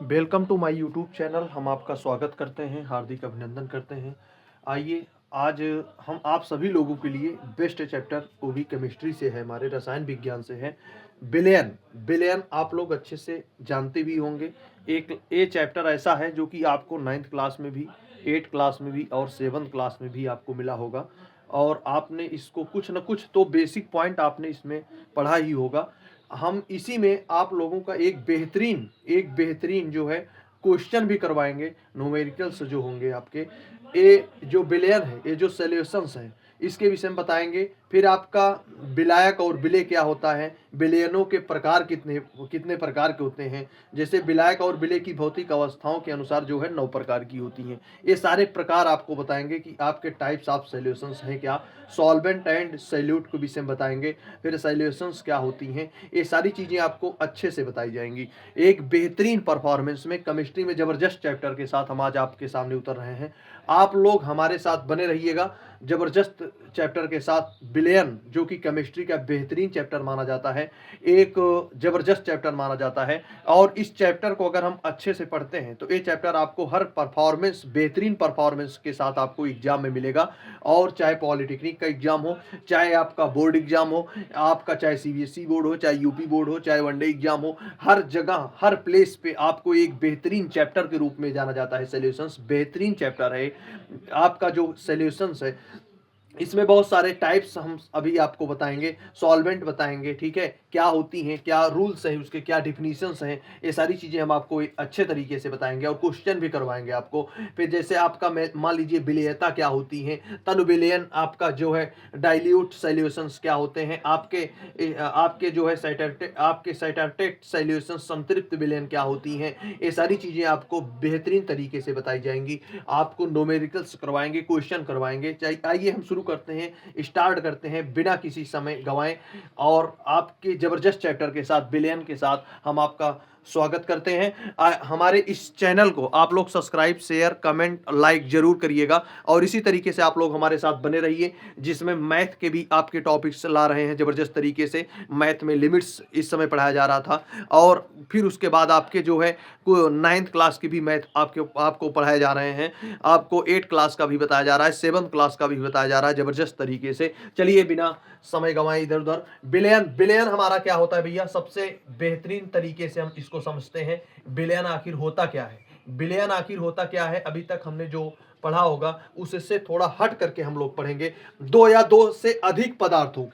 Welcome to my YouTube channel. हम आपका स्वागत करते हैं, हार्दिक अभिनंदन करते हैं। आइए, आज हम आप सभी लोगों के लिए बेस्ट चैप्टर, वो भी केमिस्ट्री से है, हमारे रसायन विज्ञान से है, विलयन। विलयन आप लोग अच्छे से जानते भी होंगे। एक ये चैप्टर ऐसा है जो कि आपको 9th क्लास में भी, 8th क्लास में भी और 7th क्लास में भी आपको मिला होगा, और आपने इसको कुछ न कुछ तो बेसिक पॉइंट आपने इसमें पढ़ा ही होगा। हम इसी में आप लोगों का एक बेहतरीन जो है क्वेश्चन भी करवाएंगे, न्यूमेरिकल्स जो होंगे आपके। ये जो बिलियन है, ये जो सॉल्यूशंस है, इसके विषय में बताएंगे। फिर आपका विलायक और विलेय क्या होता है, विलयनों के प्रकार कितने कितने प्रकार के होते हैं। जैसे विलायक और विलेय की भौतिक अवस्थाओं के अनुसार जो है 9 प्रकार की होती हैं। ये सारे प्रकार आपको बताएंगे कि आपके टाइप्स ऑफ सॉल्यूशंस हैं क्या, सॉल्वेंट एंड सैल्यूट के विषय में बताएंगे, फिर सॉल्यूशंस क्या होती हैं। ये सारी चीज़ें आपको अच्छे से बताई जाएंगी। एक बेहतरीन परफॉर्मेंस में, केमिस्ट्री में ज़बरदस्त चैप्टर के साथ हम आज आपके सामने उतर रहे हैं। आप लोग हमारे साथ बने रहिएगा। ज़बरदस्त चैप्टर के साथ विलयन, जो कि केमिस्ट्री का बेहतरीन चैप्टर माना जाता है, एक ज़बरदस्त चैप्टर माना जाता है। और इस चैप्टर को अगर हम अच्छे से पढ़ते हैं तो ये चैप्टर आपको हर परफॉर्मेंस, बेहतरीन परफॉर्मेंस के साथ आपको एग्जाम में मिलेगा। और चाहे पॉलिटेक्निक का एग्जाम हो, चाहे आपका बोर्ड एग्जाम हो, आपका चाहे सीबीएसई बोर्ड हो, चाहे यूपी बोर्ड हो, चाहे वनडे एग्जाम हो, हर जगह हर प्लेस पे आपको एक बेहतरीन चैप्टर के रूप में जाना जाता है। सॉल्यूशंस बेहतरीन चैप्टर है। आपका जो सॉल्यूशंस है, इसमें बहुत सारे टाइप्स हम अभी आपको बताएंगे, सॉल्वेंट बताएंगे, ठीक है, क्या होती हैं, क्या रूल्स हैं उसके, क्या डिफिनीशंस हैं, ये सारी चीज़ें हम आपको अच्छे तरीके से बताएंगे और क्वेश्चन भी करवाएंगे आपको। फिर जैसे आपका मान लीजिए विलेयता क्या होती है, तनु विलयन आपका जो है, डाइल्यूट सॉल्यूशंस क्या होते हैं आपके जो है साइटरटेट सॉल्यूशंस, संतृप्त विलयन क्या होती हैं, ये सारी चीज़ें आपको बेहतरीन तरीके से बताई जाएंगी। आपको न्यूमेरिकल्स करवाएंगे, क्वेश्चन करवाएंगे। आइए हम शुरू करते हैं, स्टार्ट करते हैं बिना किसी समय गंवाए। और आपके जबरदस्त चैप्टर के साथ, विलयन के साथ हम आपका स्वागत करते हैं। हमारे इस चैनल को आप लोग सब्सक्राइब, शेयर, कमेंट, लाइक जरूर करिएगा। और इसी तरीके से आप लोग हमारे साथ बने रहिए, जिसमें मैथ के भी आपके टॉपिक्स ला रहे हैं जबरदस्त तरीके से। मैथ में लिमिट्स इस समय पढ़ाया जा रहा था, और फिर उसके बाद आपके जो है 9th क्लास की भी मैथ आपको पढ़ाए जा रहे हैं। आपको 8 क्लास का भी बताया जा रहा है, 7th क्लास का भी बताया जा रहा है जबरदस्त तरीके से। चलिए बिना समय गंवाए इधर उधर, विलयन। विलयन हमारा क्या होता है भैया, सबसे बेहतरीन तरीके से हम इसको समझते हैं। विलयन आखिर होता क्या है, विलयन आखिर होता क्या है, अभी तक हमने जो पढ़ा होगा उससे थोड़ा हट करके हम लोग पढ़ेंगे। दो या दो से अधिक पदार्थों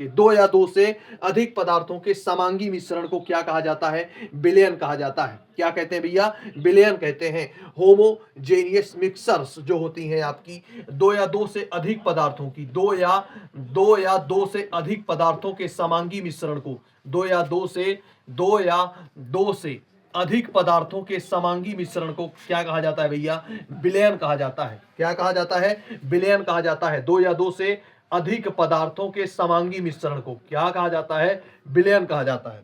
के समांगी मिश्रण को क्या कहा जाता है, विलयन कहा जाता है। क्या कहते हैं भैया, विलयन कहते हैं। होमोजेनियस मिक्सर्स जो होती हैं आपकी, दो या दो से अधिक पदार्थों की, दो या दो से अधिक पदार्थों के समांगी मिश्रण को, दो या दो से अधिक पदार्थों के समांगी मिश्रण को क्या कहा जाता है भैया, विलयन कहा जाता है। क्या कहा जाता है, विलयन कहा जाता है। दो या दो से अधिक पदार्थों के समांगी मिश्रण को क्या कहा जाता है, विलयन कहा जाता है।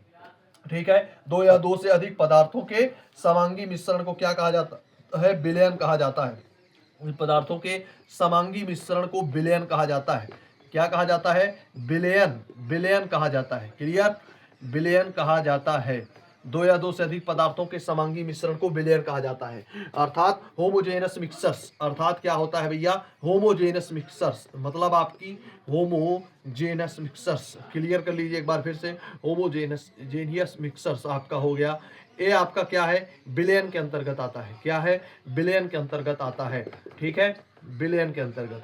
ठीक है, दो या दो से अधिक पदार्थों के समांगी मिश्रण को क्या कहा जाता है, विलयन कहा जाता है। पदार्थों के समांगी मिश्रण को विलयन कहा जाता है। क्या कहा जाता है, विलयन, विलयन कहा जाता है। क्लियर, विलयन कहा जाता है। दो या दो से अधिक पदार्थों के समांगी मिश्रण को विलयन कहा जाता है। अर्थात होमोजेनस मिक्सर्स, अर्थात क्या होता है भैया, होमोजेनस मिक्सर्स, मतलब आपकी होमोजेनस मिक्सर्स। क्लियर कर लीजिए एक बार फिर से, होमोजेनियस मिक्सर्स आपका हो गया। ये आपका क्या है, विलयन के अंतर्गत आता है। क्या है, विलयन के अंतर्गत आता है। ठीक है, विलयन के अंतर्गत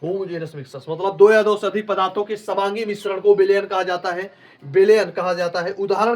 होमोजेनस मिक्सर्स, मतलब दो या दो से अधिक पदार्थों के समांगी मिश्रण को विलयन कहा जाता है, विलयन कहा जाता है। उदाहरण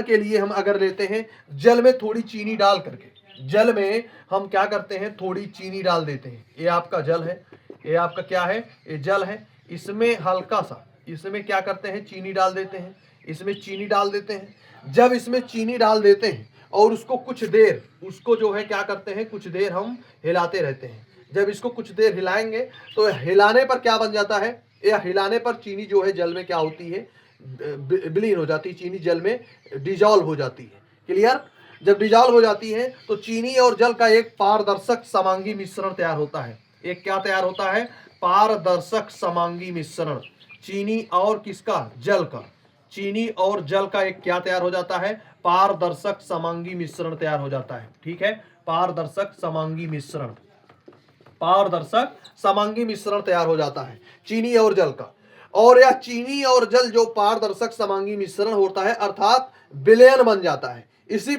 के लिए हम अगर लेते हैं, जल में थोड़ी चीनी डाल करके, जल में हम क्या करते हैं, थोड़ी चीनी डाल देते हैं। ये आपका जल है, ये आपका क्या है, ये जल है। इसमें हल्का सा, इसमें क्या करते हैं, चीनी डाल देते हैं, इसमें चीनी डाल देते हैं। जब इसमें चीनी डाल देते हैं और उसको कुछ देर, उसको जो है क्या करते हैं, कुछ देर हम हिलाते रहते हैं। जब इसको कुछ देर हिलाएंगे तो हिलाने पर क्या बन जाता है, या हिलाने पर चीनी जो है जल में क्या होती है, विलीन हो जाती है, चीनी जल में डिजॉल्व हो जाती है। क्लियर, जब डिजॉल्व हो जाती है तो चीनी और जल का एक पारदर्शक समांगी मिश्रण तैयार होता है। एक क्या तैयार होता है, पारदर्शक समांगी मिश्रण, चीनी और किसका, जल का। चीनी और जल का एक क्या तैयार हो जाता है, पारदर्शक समांगी मिश्रण तैयार हो जाता है। ठीक है, पारदर्शक समांगी मिश्रण, पारदर्शक समांगी मिश्रण तैयार हो जाता है चीनी और जल का। और यह चीनी और जल जो पारदर्शक समांगी मिश्रण होता है अर्थात विलयन बन जाता है। इसी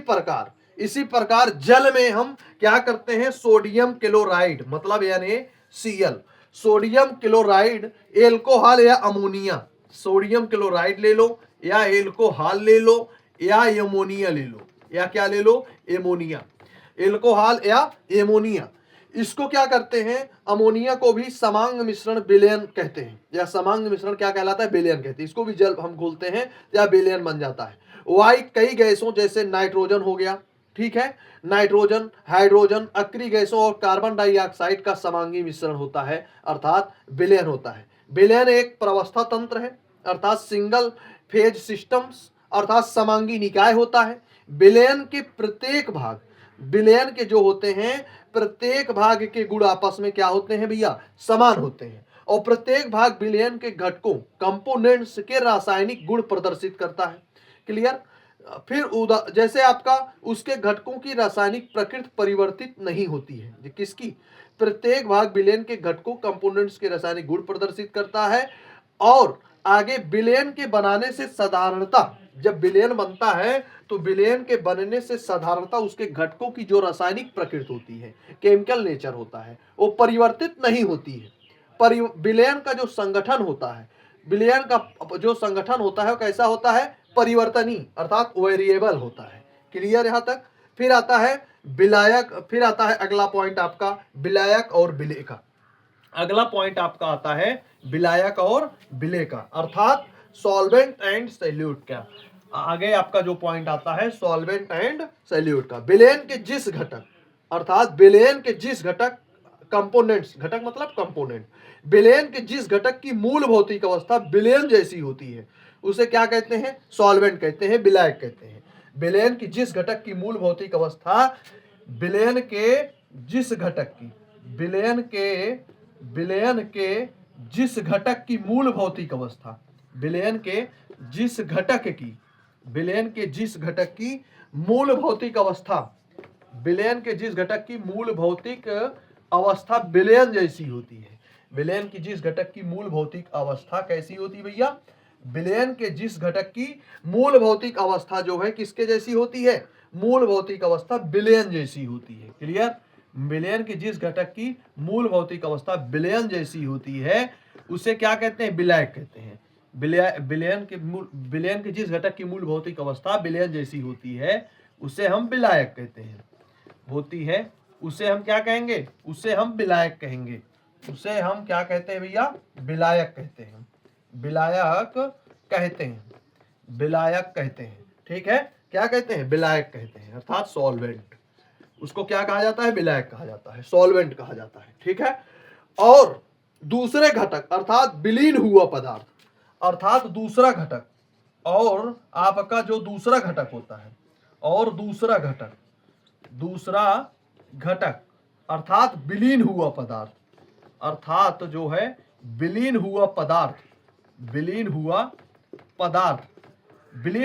प्रकार जल में हम क्या करते हैं, सोडियम क्लोराइड मतलब यानी Cl, सोडियम क्लोराइड, एल्कोहल या अमोनिया, सोडियम क्लोराइड ले लो या एल्कोहल ले लो या एमोनिया ले लो, या क्या ले लो, एमोनिया, एल्कोहल या एमोनिया। इसको क्या करते हैं, अमोनिया को भी समांग मिश्रण विलयन कहते हैं, या समांग मिश्रण क्या कहलाता है, विलयन कहते हैं। इसको भी जल हम घोलते हैं या विलयन बन जाता है। वायु कई गैसों जैसे नाइट्रोजन हो गया, ठीक है, नाइट्रोजन, हाइड्रोजन, अक्रिय गैसों और कार्बन डाइऑक्साइड का समांगी मिश्रण होता है अर्थात विलयन होता है। विलयन एक प्रवस्था तंत्र है अर्थात सिंगल फेज सिस्टम्स अर्थात समांगी निकाय होता है। विलयन के प्रत्येक भाग, विलयन के जो होते हैं प्रत्येक भाग के गुण आपस में क्या होते हैं भैया, समान होते हैं। और प्रत्येक भाग विलयन के घटकों कंपोनेंट्स के रासायनिक गुण प्रदर्शित करता है। क्लियर। फिर जैसे आपका उसके घटकों की रासायनिक प्रकृति परिवर्तित नहीं होती है। किसकी, प्रत्येक भाग विलयन के घटकों कंपोनेंट्स के रासायनिक गुण प्रदर्शित करता है। और आगे विलयन के बनाने से साधारणता, जब विलयन बनता है तो विलयन के बनने से साधारणता उसके घटकों की जो रासायनिक प्रकृति होती है, केमिकल नेचर होता है, वो परिवर्तित नहीं होती है। विलयन का जो संगठन होता है, विलयन का जो संगठन होता है वो कैसा होता है, परिवर्तनीय अर्थात वेरिएबल होता है। क्लियर यहाँ तक। फिर आता है विलायक, फिर आता है अगला पॉइंट आपका विलायक और विलेय का। अगला पॉइंट आपका आता है विलायक और विलेय का अर्थात सॉल्वेंट एंड सैल्यूट का। आगे आपका जो पॉइंट आता है सॉल्वेंट एंड सैल्यूट का। विलयन के जिस घटक अर्थात विलयन के जिस घटक, कंपोनेंट्स, घटक मतलब कंपोनेंट, विलयन के जिस घटक की मूल भौतिक अवस्था विलयन जैसी होती है उसे क्या कहते हैं, सॉल्वेंट कहते हैं, विलायक कहते हैं। विलयन की जिस घटक की मूल भौतिक अवस्था, विलयन के जिस घटक की, विलयन के जिस घटक की मूल भौतिक अवस्था, विलयन के जिस घटक की, विलयन के जिस घटक की मूल भौतिक अवस्था, विलयन के जिस घटक की मूल भौतिक अवस्था विलयन जैसी होती है। विलयन की जिस घटक की मूल भौतिक अवस्था कैसी होती भैया, विलयन के जिस घटक की मूल भौतिक अवस्था जो है किसके जैसी होती है, मूल भौतिक अवस्था विलयन जैसी होती है। क्लियर। विलयन के जिस घटक की मूल भौतिक अवस्था विलयन जैसी होती है उसे क्या कहते हैं, विलायक कहते हैं। विलयन के जिस घटक की मूल भौतिक अवस्था विलयन जैसी होती है उसे हम विलायक कहते हैं, होती है, उसे हम क्या कहेंगे, उसे हम विलायक कहेंगे। उसे हम क्या कहते हैं भैया, विलायक कहते हैं, विलायक कहते हैं, विलायक कहते हैं। ठीक है, क्या कहते हैं, विलायक कहते हैं अर्थात सॉल्वेंट। उसको क्या कहा जाता है, विलायक कहा जाता है, सॉल्वेंट कहा जाता है। ठीक है। और दूसरे घटक अर्थात विलीन हुआ पदार्थ अर्थात दूसरा घटक, और आपका जो दूसरा घटक होता है, और दूसरा घटक अर्थात विलीन हुआ पदार्थ, अर्थात जो है विलीन हुआ पदार्थ, विलीन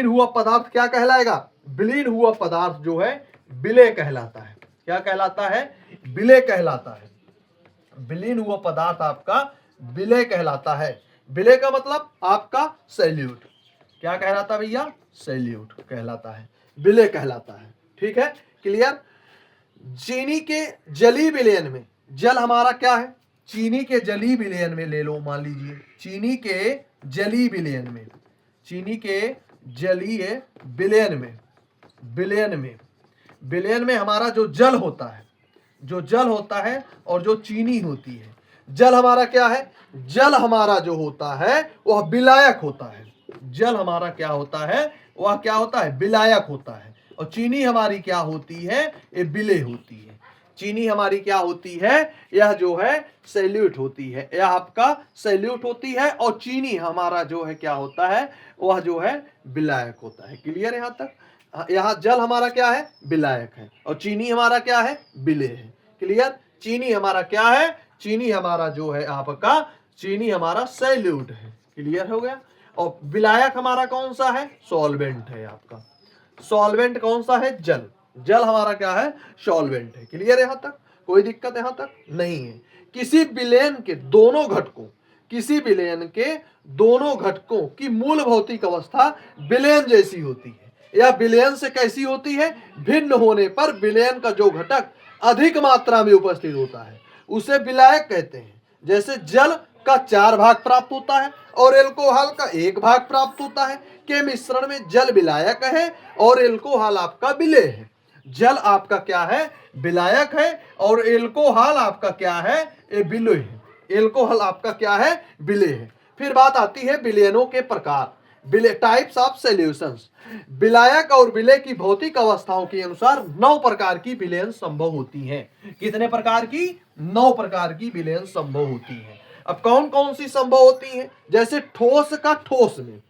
हुआ पदार्थ क्या कहलाएगा, विलीन हुआ पदार्थ जो है विलेय कहलाता है। क्या कहलाता है, विलेय कहलाता है। विलीन हुआ पदार्थ आपका विलेय कहलाता है। विलेय का मतलब आपका सैल्यूट। क्या कहलाता है भैया, सैल्यूट कहलाता है, विलेय कहलाता है। ठीक है, क्लियर। चीनी के जलीय विलयन में, जल हमारा क्या है, चीनी के जलीय विलयन में ले लो, मान लीजिए चीनी के जलीय विलयन में, चीनी के जलीय विलयन में हमारा जो जल होता है और जो चीनी होती है, जल हमारा क्या है, जल हमारा जो होता है वह विलायक होता है। जल हमारा क्या होता है, वह क्या होता है, विलायक होता है। और चीनी हमारी क्या होती है, ये विलेय होती है। चीनी हमारी क्या होती है, यह जो है सैल्यूट होती है, यह आपका सैल्यूट होती है। और चीनी हमारा जो है क्या होता है, वह जो है विलायक होता है। क्लियर यहाँ तक। यहाँ जल हमारा क्या है, विलायक है, और चीनी हमारा क्या है, विलेय है। क्लियर। चीनी हमारा क्या है, चीनी हमारा जो है आपका, चीनी हमारा सैल्यूट है। क्लियर हो गया। और विलायक हमारा कौन सा है? सॉल्वेंट है आपका। सॉल्वेंट कौन सा है? जल। जल हमारा क्या है? सॉल्वेंट है। क्लियर यहां तक? कोई दिक्कत यहां तक नहीं है। किसी विलयन के दोनों घटकों, किसी विलयन के दोनों घटकों की मूल भौतिक अवस्था विलयन जैसी होती है या विलयन से कैसी होती है? भिन्न होने पर विलयन का जो घटक अधिक मात्रा में उपस्थित होता है उसे विलायक कहते हैं। जैसे जल का 4 भाग प्राप्त होता है और एल्कोहल का 1 भाग प्राप्त होता है, के मिश्रण में जल विलायक है और एल्कोहल आपका विलेय है। जल आपका क्या है? विलायक है और एल्कोहल आपका क्या है? विलेय है। एल्कोहल आपका क्या है? विलेय है। फिर बात आती है विलयनों के प्रकार, टाइप्स ऑफ सॉल्यूशंस। विलायक और विलेय की भौतिक अवस्थाओं के अनुसार 9 प्रकार की विलयन संभव होती हैं। कितने प्रकार की? 9 प्रकार की विलयन संभव होती हैं। अब कौन कौन सी संभव होती हैं? जैसे ठोस का ठोस में,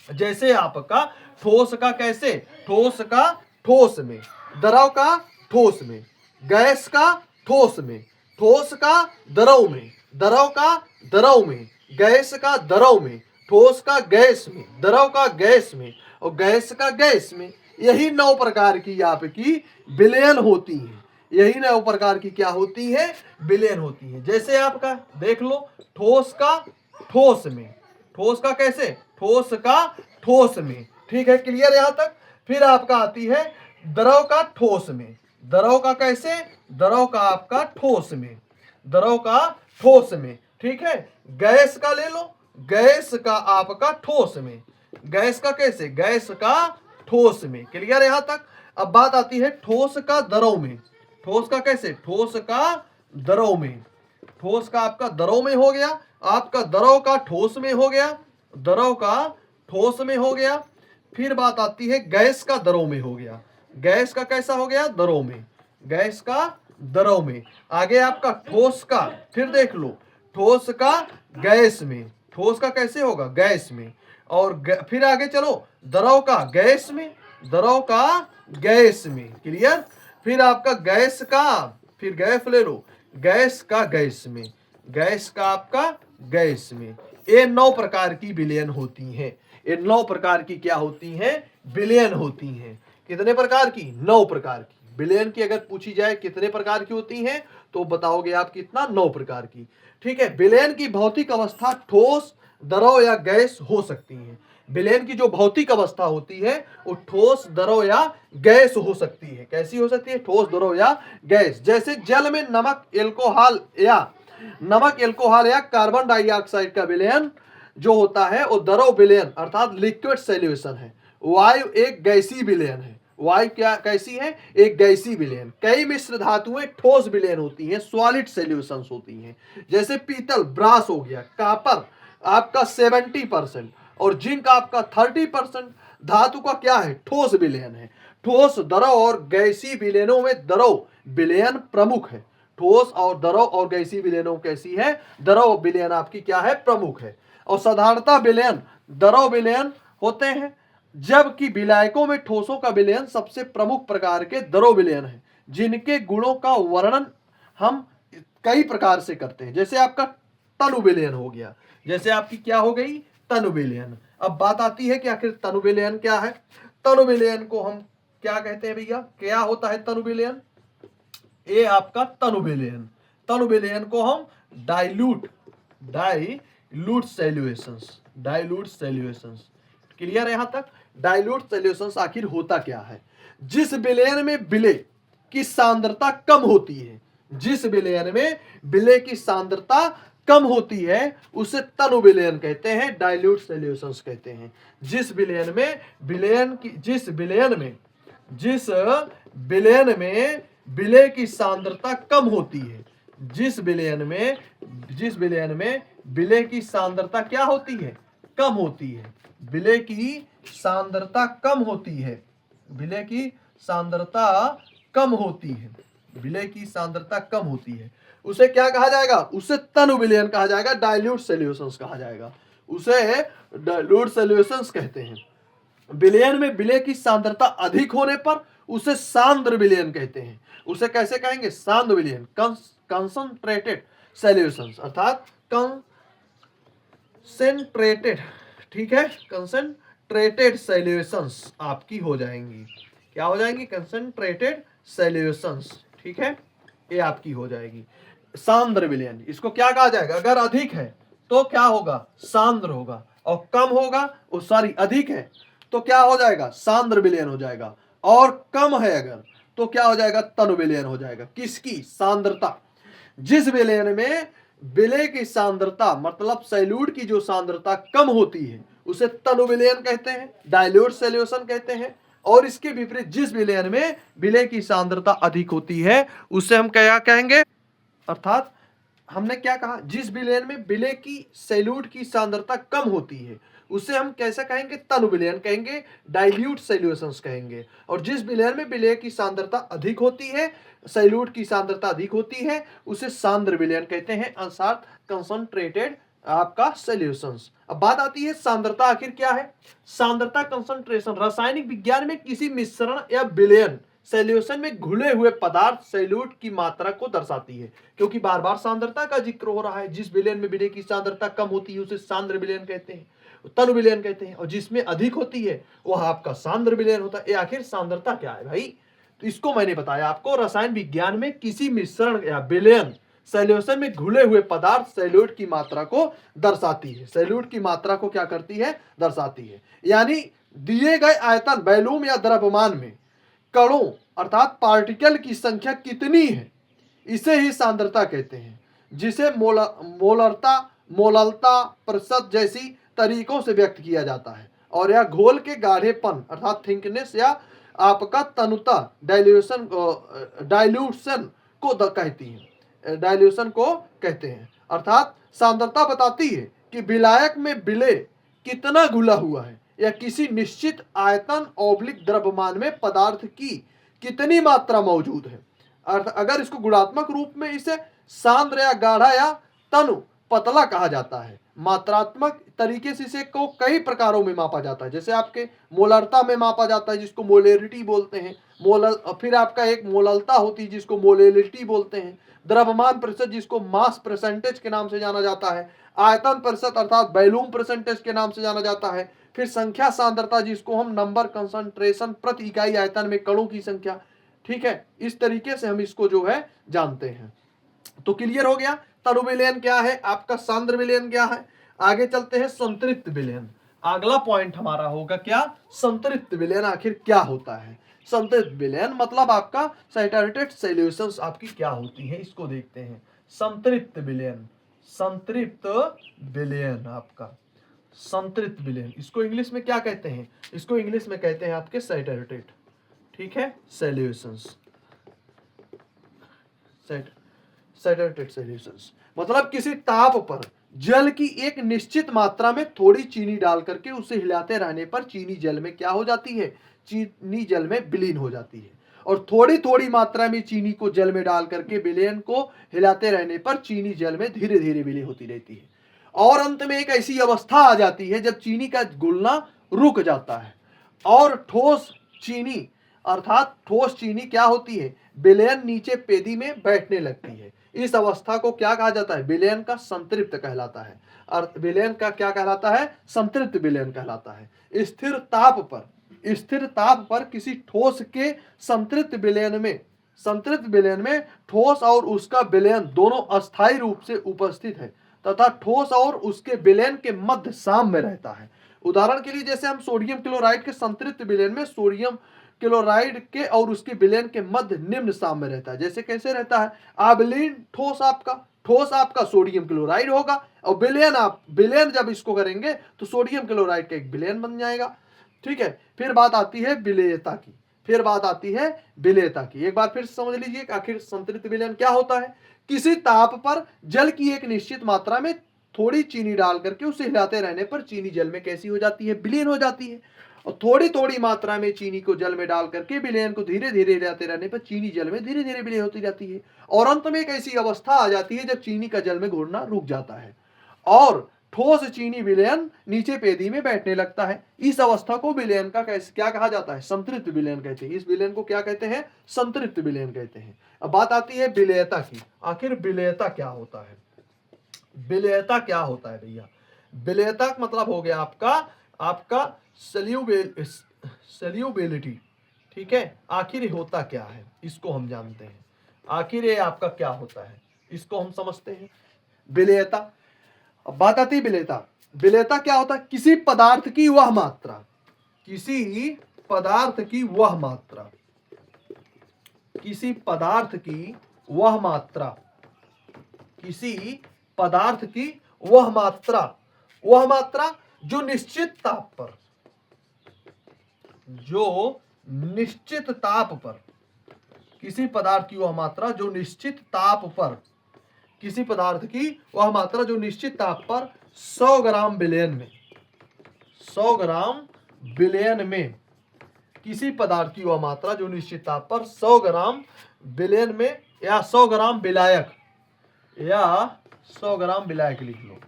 जैसे आपका ठोस का कैसे? ठोस का ठोस में, द्रव का ठोस में, गैस का ठोस में, ठोस का द्रव में, द्रव का द्रव में, गैस का द्रव में, ठोस का गैस में, द्रव का गैस में और गैस का गैस में। यही 9 प्रकार की आपकी विलयन होती है। यही 9 प्रकार की क्या होती है? विलयन होती है। जैसे आपका देख लो, ठोस का ठोस में, ठोस का कैसे? ठोस का ठोस में। ठीक है, क्लियर यहां तक? फिर आपका आती है द्रव का ठोस में। द्रव का कैसे? द्रव का आपका ठोस में, द्रव का ठोस में। ठीक है, गैस का ले लो, गैस का आपका ठोस में, गैस का कैसे? गैस का ठोस में। क्लियर यहां तक? अब बात आती है ठोस का द्रव में। ठोस का कैसे? ठोस का द्रव में। ठोस का आपका द्रव में हो गया, आपका द्रव का ठोस में हो गया, द्रव का ठोस में हो गया। फिर बात आती है गैस का द्रव में हो गया। गैस का कैसा हो गया? द्रव में, गैस का द्रव में। आगे आपका ठोस का, फिर देख लो, ठोस का गैस में। ठोस का कैसे होगा? गैस में। और फिर आगे चलो, द्रव का गैस में, द्रव का गैस में। क्लियर? फिर आपका गैस का, फिर गैस ले लो, गैस का गैस में, गैस का आपका गैस में। ये 9 प्रकार की विलयन होती हैं। ये 9 प्रकार की क्या होती हैं? विलयन होती हैं। कितने प्रकार की? 9 प्रकार की। विलयन की अगर पूछी जाए कितने प्रकार की होती हैं तो बताओगे आप कितना? 9 प्रकार की। ठीक है, विलयन की भौतिक अवस्था ठोस, द्रव या गैस हो सकती है। विलयन की जो भौतिक अवस्था होती है वो ठोस, द्रव या गैस हो सकती है। कैसी हो सकती है? ठोस, द्रव या गैस। जैसे जल में नमक, एल्कोहल या कार्बन डाइऑक्साइड का विलयन जो होता है वो द्रव विलयन अर्थात लिक्विड सॉल्यूशन है। वायु एक गैसीय विलयन है। वायु क्या कैसी है? एक गैसीय विलयन। कई मिश्र धातुएं ठोस विलयन होती हैं, सॉलिड सॉल्यूशंस होती हैं। जैसे पीतल, ब्रास हो गया, कॉपर आपका 70% और जिंक आपका 30% धातु का क्या है? ठोस विलयन है। ठोस, द्रव और गैसीय विलयनों में द्रव विलयन प्रमुख है। ठोस और द्रव और गैसीय विलयनों कैसी है? द्रव विलयन आपकी क्या है? प्रमुख है। और साधारणतः विलयन द्रव विलयन होते हैं, जबकि विलायकों में ठोसों का विलयन सबसे प्रमुख प्रकार के द्रव विलयन है, जिनके गुणों का वर्णन हम कई प्रकार से करते हैं। जैसे आपका तनु विलयन हो गया, जैसे आपकी क्या हो गई? तनु विलयन। अब बात आती है कि आखिर तनु विलयन क्या है? तनु विलयन को हम क्या कहते हैं भैया? क्या होता है तनु विलयन? ये आपका तनु विलयन। तनु विलयन को हम डाइल्यूट सॉल्यूशंस। क्लियर है यहां तक? डाइल्यूट सॉल्यूशंस आखिर होता क्या है? जिस विलयन में विलेय की सांद्रता कम होती है, जिस विलयन में विलेय की सांद्रता कम होती है उसे तनु विलयन कहते हैं, डाइल्यूट सॉल्यूशंस कहते हैं। जिस विलयन में विलय की सांद्रता कम होती है, जिस विलयन में विलय की सांद्रता क्या होती है? कम होती है। विलय की सांद्रता कम होती है, विलय की सांद्रता कम होती है, विलय की सांद्रता कम होती है, उसे क्या कहा जाएगा? उसे तनु विलयन कहा जाएगा, डाइल्यूट सॉल्यूशंस कहा जाएगा। उसे डाइल्यूट सॉल्यूशंस कहते हैं। विलयन में विलय की सांद्रता अधिक होने पर उसे सांद्र विलयन कहते हैं। उसे कैसे कहेंगे? सांद्र विलयन, कंसंट्रेटेड सॉल्यूशंस अर्थात कंसेंट्रेटेड ठीक है, कंसंट्रेटेड सॉल्यूशंस आपकी हो जाएंगी। क्या हो जाएंगी? Concentrated solutions. ठीक है, ये आपकी हो जाएगी। सांद्र विलयन, इसको क्या कहा जाएगा? अगर अधिक है तो क्या होगा? सांद्र होगा, और कम होगा, सॉरी अधिक है तो क्या हो जाएगा? सांद्र विलयन हो जाएगा, और कम है अगर तो क्या हो जाएगा? तनु विलयन हो जाएगा। किसकी? सांद्रता। जिस विलयन में विलय की सांद्रता मतलब सैल्यूट की जो सांद्रता कम होती है उसे तनु विलयन कहते हैं, डाइल्यूट सॉल्यूशन कहते हैं। और इसके विपरीत जिस विलयन में विलय की सांद्रता अधिक होती है उसे हम क्या कहेंगे? अर्थात हमने क्या कहा? जिस विलयन में विलय की सैल्यूट की सांद्रता कम होती है उसे हम कैसे कहेंगे? तनु विलयन कहेंगे, डाइल्यूट सॉल्यूशंस कहेंगे। और जिस विलयन में विलय की सांद्रता अधिक होती है, सैल्यूट की सांद्रता अधिक होती है, उसे सांद्र विलयन कहते हैं, अर्थात कंसंट्रेटेड आपका सॉल्यूशंस। अब बात आती है सांद्रता आखिर क्या है? सांद्रता कंसंट्रेशन रासायनिक विज्ञान में किसी मिश्रण या विलयन सॉल्यूशन में घुले हुए पदार्थ सैल्यूट की मात्रा को दर्शाती है। क्योंकि बार बार सांद्रता का जिक्र हो रहा है, जिस विलयन में विलय की सांद्रता कम होती है उसे सांद्र विलयन कहते हैं, तनु विलयन कहते हैं, और जिसमें अधिक होती है वह आपका सांद्र विलयन होता है। आखिर सांद्रता क्या है भाई? तो इसको मैंने बताया आपको, रसायन विज्ञान में किसी मिश्रण या विलयन सॉल्यूशन में घुले हुए पदार्थ सैल्यूट की मात्रा को दर्शाती है। सैल्यूट की मात्रा को क्या करती है? दर्शाती है। यानी दिए गए आयतन वैल्यूम या द्रव्यमान में कणों अर्थात पार्टिकल की संख्या कितनी है, इसे ही सांद्रता कहते हैं, जिसे मोलरता, मोललता, प्रतिशत जैसी तरीकों से व्यक्त किया जाता है। और यह घोल के गाढ़ेपन अर्थात थिकनेस या आपका तनुता डाइल्यूशन को कहती है, डाइल्यूशन को कहते हैं। अर्थात सांद्रता बताती है कि विलायक में विलय कितना घुला हुआ है या किसी निश्चित आयतन ओब्लिक द्रव्यमान में पदार्थ की कितनी मात्रा मौजूद है। अगर इसको गुणात्मक रूप में इसे सांद्र या गाढ़ा या तनु पतला कहा जाता है। मात्रात्मक तरीके से इसे को कई प्रकारों में मापा जाता है, जैसे आपके मोलरता में मापा जाता है जिसको मोलेरिटी बोलते हैं, फिर आपका एक मोललता होती है जिसको मोलेरिटी बोलते हैं, द्रव्यमान प्रतिशत जिसको मास परसेंटेज के नाम से जाना जाता है, आयतन प्रतिशत अर्थात वैल्यूम परसेंटेज के नाम से जाना जाता है, फिर संख्या सांद्रता जिसको हम नंबर कंसंट्रेशन प्रति इकाई आयतन में कणों की संख्या। ठीक है, इस तरीके से हम इसको जो है जानते हैं। तो क्लियर हो गया तनु विलयन क्या है, आपका सांद्र विलयन क्या है। आगे चलते हैं संतृप्त विलयन। अगला पॉइंट हमारा होगा क्या? संतृप्त विलयन आखिर क्या होता है। संतृप्त विलयन मतलब आपका सैचुरेटेड सॉल्यूशंस आपकी क्या होती है, इसको देखते हैं। संतृप्त विलयन, संतृप्त विलयन आपका संतृप्त विलयन, इसको इंग्लिश में क्या कहते हैं? इसको इंग्लिश में कहते हैं आपके सैचुरेटेड, ठीक है, सॉल्यूशंस, सैचुरेटेड सॉल्यूशंस। मतलब किसी ताप पर जल की एक निश्चित मात्रा में थोड़ी चीनी डाल करके उसे हिलाते रहने पर चीनी जल में क्या हो जाती है? चीनी जल में विलीन हो जाती है। और थोड़ी थोड़ी मात्रा में चीनी को जल में डाल करके विलयन को हिलाते रहने पर चीनी जल में धीरे धीरे विलीन होती रहती है। और अंत में एक ऐसी अवस्था आ जाती है जब चीनी का घुलना रुक जाता है और ठोस चीनी अर्थात ठोस चीनी क्या होती है? विलयन नीचे पेदी में बैठने लगती है। इस अवस्था को क्या कहा जाता है? विलयन का संतृप्त कहलाता है। और विलयन का क्या कहलाता है? संतृप्त विलयन कहलाता है। स्थिर ताप पर किसी ठोस के संतृप्त विलयन में ठोस और उसका विलयन दोनों अस्थायी रूप से उपस्थित है तथा ठोस और उसके विलयन के मध्य साम्य रहता है। उदाहरण के लिए जैसे हम सोडियम क्लोराइड के संतृप्त विलयन में सोडियम क्लोराइड के और उसके विलयन के मध्य निम्न साम्य रहता है। जैसे कैसे रहता है? आबलीन ठोस आपका सोडियम क्लोराइड होगा और विलयन जब इसको करेंगे तो सोडियम क्लोराइड का एक विलयन बन जाएगा। ठीक है, फिर बात आती है विलेयता की। एक बार फिर समझ लीजिए आखिर संतृप्त विलयन क्या होता है। किसी ताप पर जल की एक निश्चित मात्रा में थोड़ी चीनी डाल करके उसे हिलाते रहने पर चीनी जल में कैसी हो जाती है? विलीन हो जाती है। और थोड़ी थोड़ी मात्रा में चीनी को जल में डाल करके विलयन को धीरे धीरे हिलाते रहने पर चीनी जल में धीरे धीरे विलय होती जाती है। और अंत में एक ऐसी अवस्था आ जाती है जब चीनी का जल में घुलना रुक जाता है और ठोस चीनी विलयन नीचे पेदी में बैठने लगता है। इस अवस्था को विलयन का क्या कहा जाता है? संतृप्त विलयन कहते हैं। इस विलयन को क्या कहते हैं? संतृप्त विलयन कहते हैं। अब बात आती है विलेयता की। आखिर विलेयता क्या होता है? विलेयता क्या होता है भैया? विलेयता का मतलब हो गया आपका सेल्यूबिलिटी। ठीक है, आखिर ये होता क्या है इसको हम जानते हैं। आखिर ये आपका क्या होता है इसको हम समझते हैं। विलेयता, अब बात आती है विलेयता। विलेयता क्या होता है? किसी पदार्थ की वह मात्रा, किसी पदार्थ की वह मात्रा, किसी पदार्थ की वह मात्रा, किसी पदार्थ की वह मात्रा, वह मात्रा जो निश्चित ताप पर, जो निश्चित ताप पर, किसी पदार्थ की वह मात्रा जो निश्चित ताप पर, किसी पदार्थ की वह मात्रा जो निश्चित ताप पर 100 ग्राम विलयन में, 100 ग्राम विलयन में, किसी पदार्थ की वह मात्रा जो निश्चित ताप पर 100 ग्राम विलयन में या 100 ग्राम विलायक, या 100 ग्राम विलायक लिख लो,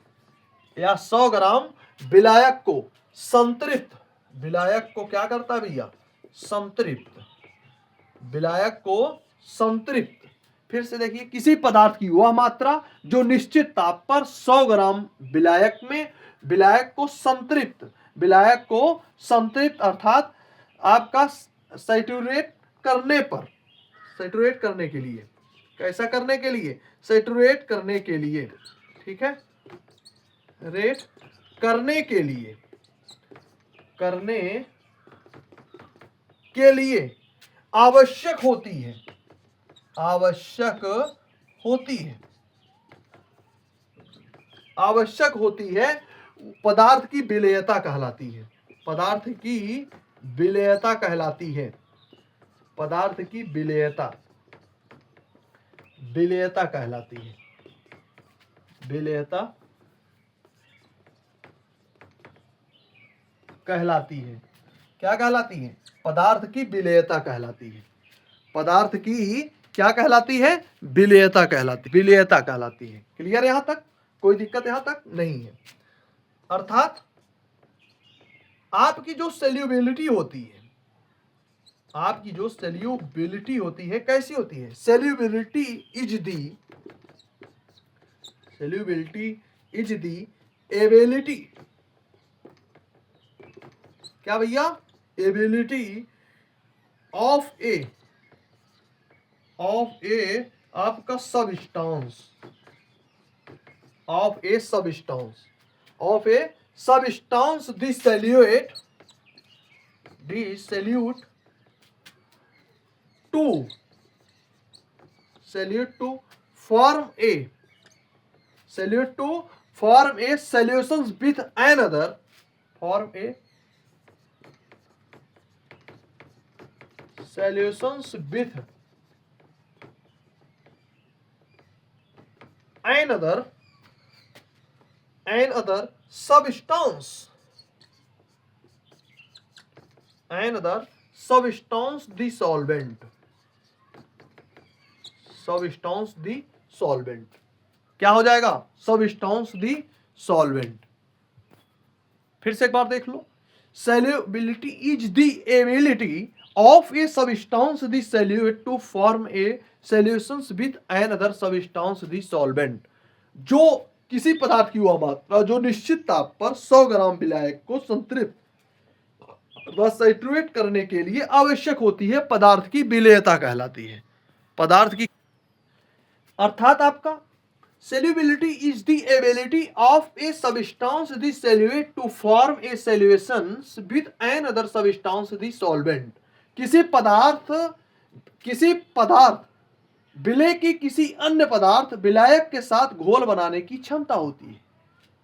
या 100 ग्राम विलायक को संतृप्त, विलायक को क्या करता है भैया? संतृप्त, विलायक को संतृप्त। फिर से देखिए, किसी पदार्थ की वह मात्रा जो निश्चित ताप पर 100 ग्राम विलायक में, विलायक को संतृप्त, विलायक को संतृप्त अर्थात आपका सैचुरेट करने पर, सैचुरेट करने के लिए, कैसा करने के लिए? सैचुरेट करने के लिए। ठीक है, रेट करने के लिए, करने के लिए आवश्यक होती है, आवश्यक होती है, आवश्यक होती है, पदार्थ की विलेयता कहलाती है, पदार्थ की विलेयता कहलाती है, पदार्थ की विलेयता, विलेयता कहलाती है, विलेयता कहलाती है। क्या कहलाती है? पदार्थ की विलेयता कहलाती है, पदार्थ की क्या कहलाती है? विलेयता कहलाती, विलेयता कहलाती है। क्लियर? यहां तक कोई दिक्कत यहां तक नहीं है। अर्थात आपकी जो सेल्यूबिलिटी होती है, आपकी जो सेल्यूबिलिटी होती है कैसी होती है? Solubility is the, solubility is the ability, क्या भैया? Ability of a, of a आपका substance, of a substance, of a substance dissolute, dissolute to, solute to form a, solute to form a solutions with another, form a solutions with another, another substance, another substance the solvent, substance the solvent, क्या हो जाएगा? substance the solvent। फिर से एक बार देख लो, solubility is the ability of a substance the solute to form a solutions with another substance the solvent, जो किसी पदार्थ की वह मात्रा जो निश्चित ताप पर 100 ग्राम विलायक को संतृप्त व सैचुरेट करने के लिए आवश्यक होती है, पदार्थ की विलेयता कहलाती है, पदार्थ की। अर्थात आपका solubility is the ability of a substance the solute to form a solutions with another substance the solvent, किसी पदार्थ विलय की किसी अन्य पदार्थ विलायक के साथ घोल बनाने की क्षमता होती है,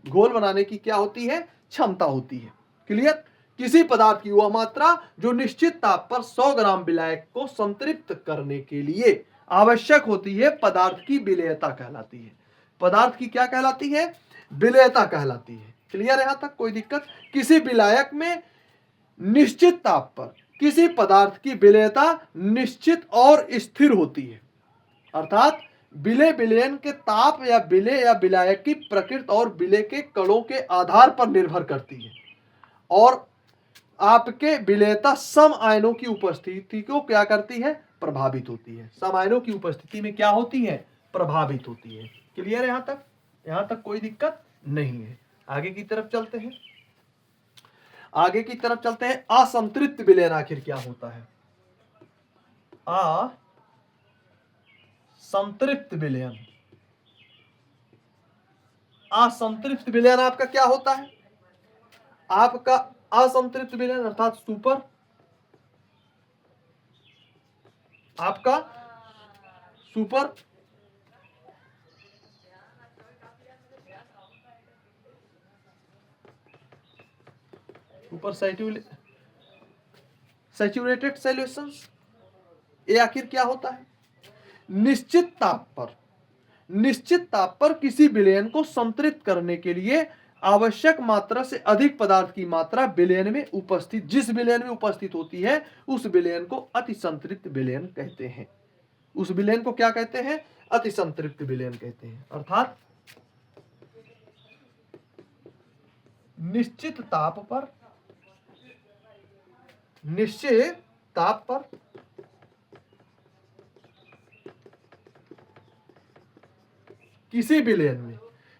घोल बनाने की क्या होती है? क्षमता होती है। क्लियर? किसी पदार्थ की वह मात्रा जो निश्चित ताप पर 100 ग्राम विलायक को संतृप्त करने के लिए आवश्यक होती है, पदार्थ की विलेयता कहलाती है, पदार्थ की क्या कहलाती है? विलेयता कहलाती है। क्लियर? यहां तक कोई दिक्कत? किसी विलायक में निश्चित ताप पर किसी पदार्थ की विलेयता निश्चित और स्थिर होती है, अर्थात विलय विलयन के ताप या विलय या विलायक की प्रकृति और विलय के कणों के आधार पर निर्भर करती है, और आपके विलेयता सम आयनों की उपस्थिति को क्या करती है? प्रभावित होती है। सम आयनों की उपस्थिति में क्या होती है? प्रभावित होती है। क्लियर है? यहां तक कोई दिक्कत नहीं है। आगे की तरफ चलते हैं। आगे की तरफ चलते हैं। असंतृप्त विलयन आखिर क्या होता है? असंतृप्त विलयन। असंतृप्त विलयन आपका क्या होता है? आपका असंतृप्त विलयन अर्थात सुपर, आपका सुपर सुपर सैचुरेटेड सॉल्यूशंस, ये आखिर क्या होता है? निश्चित ताप पर किसी विलयन को संतृप्त करने के लिए आवश्यक मात्रा से अधिक पदार्थ की मात्रा विलयन में उपस्थित, जिस विलयन में उपस्थित होती है उस विलयन को अतिसंतृप्त विलयन कहते हैं। उस विलयन को क्या कहते हैं? अतिसंतृप्त विलयन कहते हैं। अर्थात निश्चित ताप पर किसी विलयन में,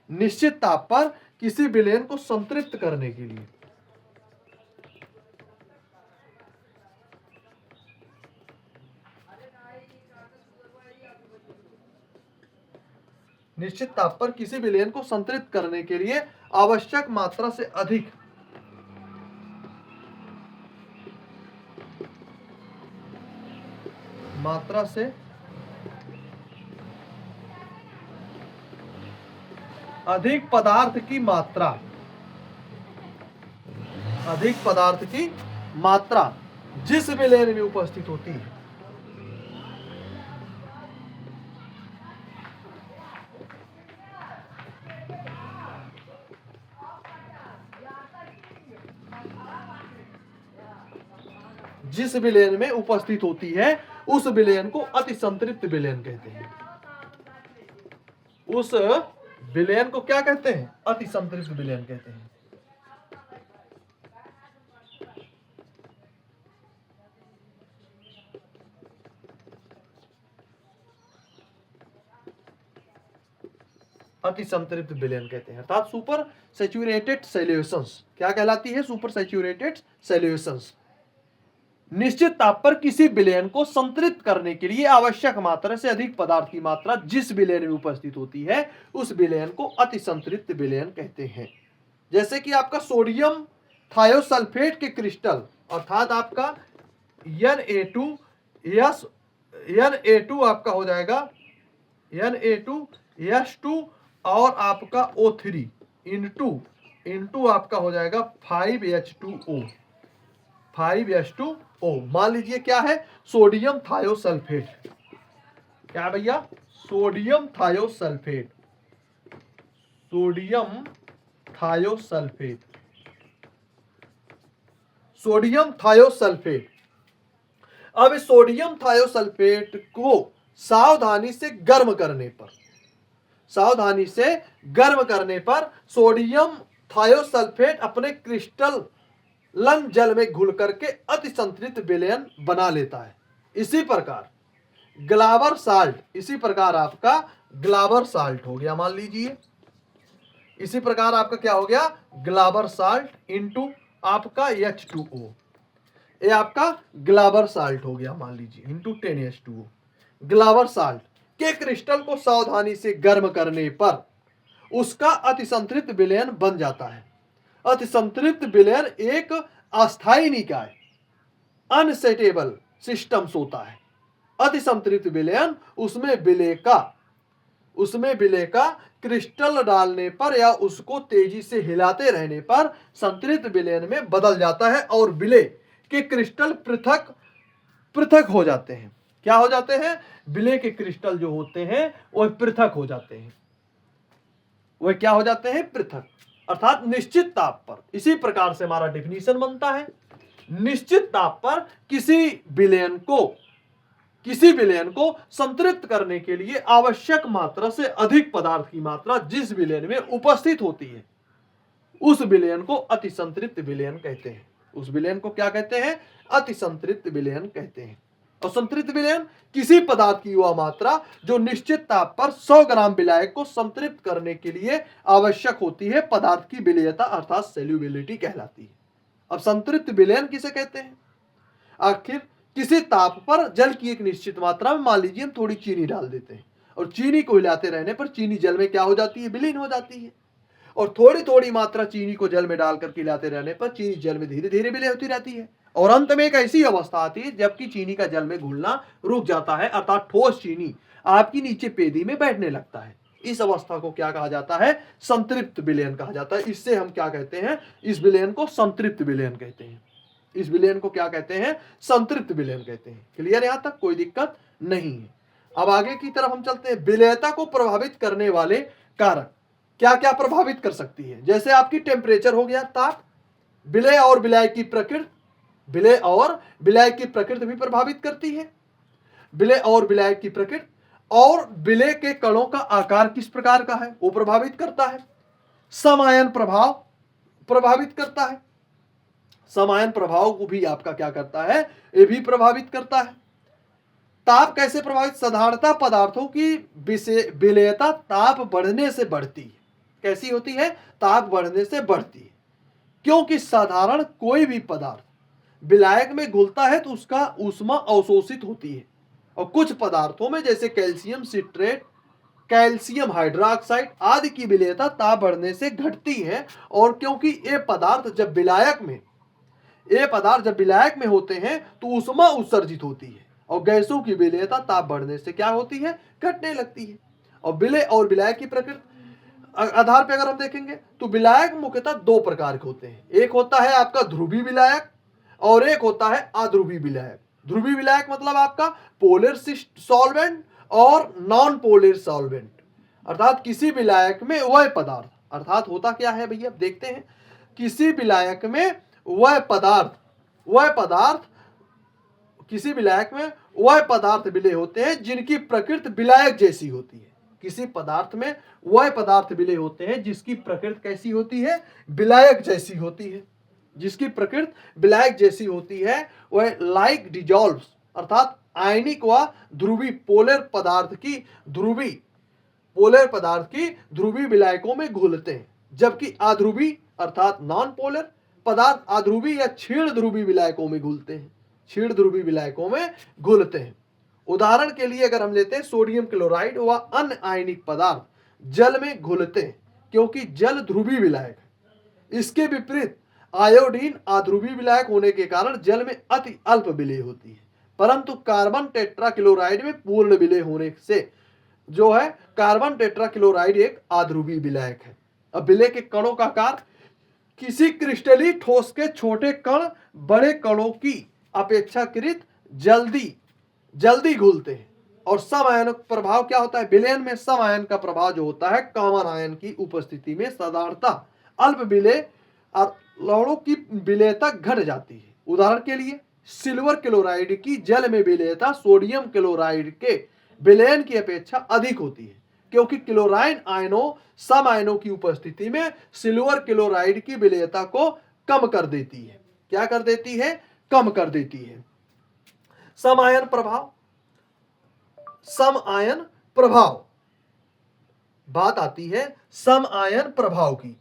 निश्चित ताप पर किसी विलयन को संतृप्त करने के लिए निश्चित ताप पर किसी विलयन को संतृप्त करने के लिए आवश्यक मात्रा से अधिक अधिक पदार्थ की मात्रा जिस विलयन में उपस्थित होती है उस विलयन को अतिसंतृप्त विलयन कहते हैं। उस विलयन को क्या कहते हैं? अतिसंतृप्त विलयन कहते हैं। अतिसंतृप्त विलयन कहते हैं। अर्थात सुपर सैचुरेटेड सॉल्यूशंस क्या कहलाती है? Super saturated solutions. निश्चित ताप पर किसी विलयन को संतृप्त करने के लिए आवश्यक मात्रा से अधिक पदार्थ की मात्रा जिस विलयन में उपस्थित होती है उस विलयन को अतिसंतृप्त विलयन कहते हैं। जैसे कि आपका सोडियम थायोसल्फेट के क्रिस्टल, अर्थात आपका Na2 आपका हो जाएगा Na2S2 और आपका O3 इनटू आपका हो जाएगा 5H2O। मान लीजिए क्या है? Sodium thiosulphate. क्या भैया? Sodium thiosulphate. अब इस सोडियम थायोसल्फेट को सावधानी से गर्म करने पर सोडियम थायोसल्फेट अपने क्रिस्टलन जल में घुल करके अतिसंतृप्त विलयन बना लेता है। इसी प्रकार आपका ग्लाबर साल्ट हो गया। मान लीजिए इसी प्रकार आपका क्या हो गया? ग्लाबर साल्ट इनटू आपका H2O, ये आपका ग्लाबर साल्ट हो गया। मान लीजिए इनटू 10H2O। ग्लाबर साल्ट के क्रिस्टल को सावधानी से गर्म करने पर उसका अतिसंतृप्त विलयन बन जाता है। अतिसंतृप्त विलयन एक अस्थायी निकाय अनसेटेबल सिस्टम्स होता है। अतिसंतृप्त विलयन उसमें विलय का क्रिस्टल डालने पर या उसको तेजी से हिलाते रहने पर संतृप्त विलयन में बदल जाता है और विलय के क्रिस्टल पृथक हो जाते हैं। क्या हो जाते हैं? विलय के क्रिस्टल जो होते हैं वह पृथक हो जाते हैं। वह क्या हो जाते हैं? पृथक। अर्थात निश्चित ताप पर, इसी प्रकार से हमारा डेफिनेशन बनता है, निश्चित ताप पर किसी विलयन को संतृप्त करने के लिए आवश्यक मात्रा से अधिक पदार्थ की मात्रा जिस विलयन में उपस्थित होती है उस विलयन को अतिसंतृप्त विलयन कहते हैं। उस विलयन को क्या कहते हैं? अतिसंतृप्त विलयन कहते हैं। और संतृप्त विलयन किसी पदार्थ की वह मात्रा जो निश्चित ताप पर 100 ग्राम विलायक को संतृप्त करने के लिए आवश्यक होती है पदार्थ की विलेयता अर्थात सेल्युबिलिटी कहलाती है। अब संतृप्त विलयन किसे कहते हैं? आखिर किसी ताप पर जल की एक निश्चित मात्रा में, मान लीजिए हम थोड़ी चीनी डाल देते हैं और चीनी को हिलाते रहने पर चीनी जल में क्या हो जाती है? विलीन हो जाती है। और थोड़ी थोड़ी मात्रा चीनी को जल में डालकर हिलाते रहने पर चीनी जल में धीरे धीरे विलय होती रहती है और अंत में एक ऐसी अवस्था आती है जबकि चीनी का जल में घुलना रुक जाता है, अर्थात ठोस चीनी आपकी नीचे पेदी में बैठने लगता है। इस अवस्था को क्या कहा जाता है? संतृप्त विलयन कहा जाता है। इससे हम क्या कहते हैं? इस विलयन को संतृप्त विलयन कहते हैं। इस विलयन को क्या कहते हैं? संतृप्त विलयन कहते हैं। क्लियर? यहां तक कोई दिक्कत नहीं है। अब आगे की तरफ हम चलते हैं। विलयता को प्रभावित करने वाले कारक क्या क्या प्रभावित कर सकती है? जैसे आपकी टेम्परेचर हो गया, ताप, विलय और विलाय की प्रकृति, विलय और विलाय की प्रकृति भी प्रभावित करती है। विलय और विलाय की प्रकृति और विलय के कणों का आकार किस प्रकार का है वो प्रभावित करता है। समायन प्रभाव प्रभावित करता है। समायन प्रभाव को भी आपका क्या करता है? ये भी प्रभावित करता है। ताप कैसे प्रभावित? साधारणतः पदार्थों की विलेयता ताप बढ़ने से बढ़ती है। कैसी होती है? ताप बढ़ने से बढ़ती है, क्योंकि साधारण कोई भी पदार्थ विलायक में घुलता है तो उसका ऊष्मा अवशोषित होती है और कुछ पदार्थों में जैसे कैल्शियम सिट्रेट, कैल्शियम हाइड्रोक्साइड आदि की विलेयता ताप बढ़ने से घटती है। और क्योंकि ये पदार्थ जब विलायक में होते हैं तो ऊष्मा उत्सर्जित होती है और गैसों की विलेयता ताप बढ़ने से क्या होती है? घटने लगती है। और विलय और विलायक की प्रकृति आधार पर अगर हम देखेंगे तो विलायक मुख्यतः दो प्रकार के होते हैं। एक होता है आपका ध्रुवीय विलायक और एक होता है अध्रुवीय विलायक। ध्रुवीय विलायक मतलब आपका पोलर सॉल्वेंट और नॉन पोलर सॉल्वेंट, अर्थात किसी विलायक में वह पदार्थ, अर्थात होता क्या है भैया, देखते हैं। किसी विलायक में वह पदार्थ विलय होते हैं जिनकी प्रकृति विलायक जैसी होती है। किसी पदार्थ में वह पदार्थ विलय होते हैं जिसकी प्रकृति कैसी होती है? विलायक जैसी होती है। जिसकी प्रकृति विलायक जैसी होती है वह लाइक डिजॉल्व्स, अर्थात आयनिक व ध्रुवीय पोलर पदार्थ की ध्रुवीय विलायकों में घुलते हैं, जबकि अध्रुवीय अर्थात नॉन पोलर पदार्थ अध्रुवीय या क्षीण ध्रुवीय विलायकों में घुलते हैं। उदाहरण के लिए अगर हम लेते हैं सोडियम क्लोराइड व अन्य आयनिक पदार्थ जल में घुलते हैं क्योंकि जल ध्रुवीय विलायक है। इसके विपरीत आयोडीन अध्रुवीय विलायक होने के कारण जल में अति अल्प विलय होती है, परंतु कार्बन टेट्राक्लोराइड में पूर्ण विलय होने से जो है कार्बन टेट्राक्लोराइड एक अध्रुवीय विलायक है। अब विलय के कणों का आकार, किसी क्रिस्टलीय ठोस के छोटे कण बड़े कणों की अपेक्षाकृत जल्दी घुलते हैं। और सम आयन प्रभाव क्या होता है? विलयन में सम आयन का प्रभाव जो होता है कॉमन आयन की उपस्थिति में साधारणतः अल्प विलय और लवणों की विलेयता घट जाती है। उदाहरण के लिए सिल्वर क्लोराइड की जल में विलेयता सोडियम क्लोराइड के विलयन की अपेक्षा अधिक होती है, क्योंकि क्लोराइन आयनों सम आयनों की उपस्थिति में सिल्वर क्लोराइड की विलेयता को कम कर देती है। क्या कर देती है? कम कर देती है। सम आयन प्रभाव बात आती है सम आयन प्रभाव की,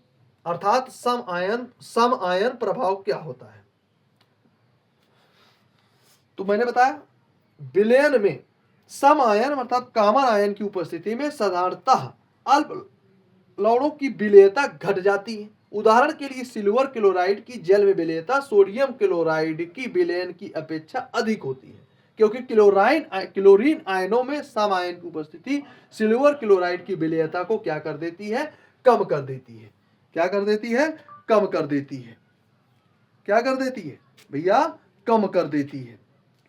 अर्थात सम आयन प्रभाव क्या होता है? तो मैंने बताया विलयन में सम आयन अर्थात कॉमन आयन की उपस्थिति में साधारणतः अल्प लवणों की विलेयता घट जाती है। उदाहरण के लिए सिल्वर क्लोराइड की जल में विलेयता सोडियम क्लोराइड की विलयन की अपेक्षा अधिक होती है, क्योंकि क्लोरीन आयनों में सम आयन की उपस्थिति सिल्वर क्लोराइड की विलेयता को क्या कर देती है? कम कर देती है। क्या कर देती है? कम कर देती है। क्या कर देती है भैया? कम कर देती है।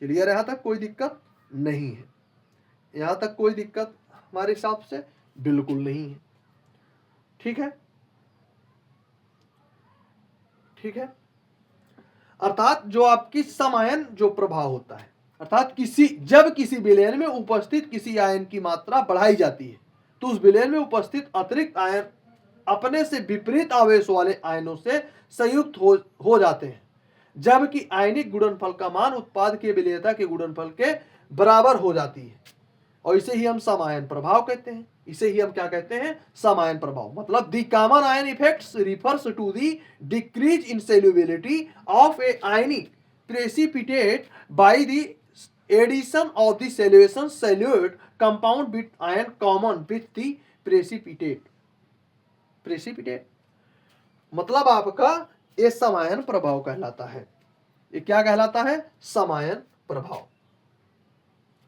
क्लियर? यहां तक कोई दिक्कत नहीं है। यहां तक कोई दिक्कत हमारे हिसाब से बिल्कुल नहीं है। ठीक है, ठीक है। अर्थात जो आपकी सम आयन जो प्रभाव होता है, अर्थात जब किसी विलयन में उपस्थित किसी आयन की मात्रा बढ़ाई जाती है तो उस विलयन में उपस्थित अतिरिक्त आयन अपने से विपरीत आवेश वाले आयनों से संयुक्त हो जाते हैं, जबकि आयनिक गुणनफल का मान उत्पाद की विलेयता के गुणनफल के बराबर हो जाती है, और इसे ही हम समायन प्रभाव कहते हैं। इसे ही हम क्या कहते हैं? समायन प्रभाव। मतलब the common ion effects refers to the decrease in solubility of a ionic precipitate by the addition of the solution solute compound with ion common with the precipitate. मतलब आपका ये समायन प्रभाव कहलाता है। ये क्या कहलाता है? समायन प्रभाव।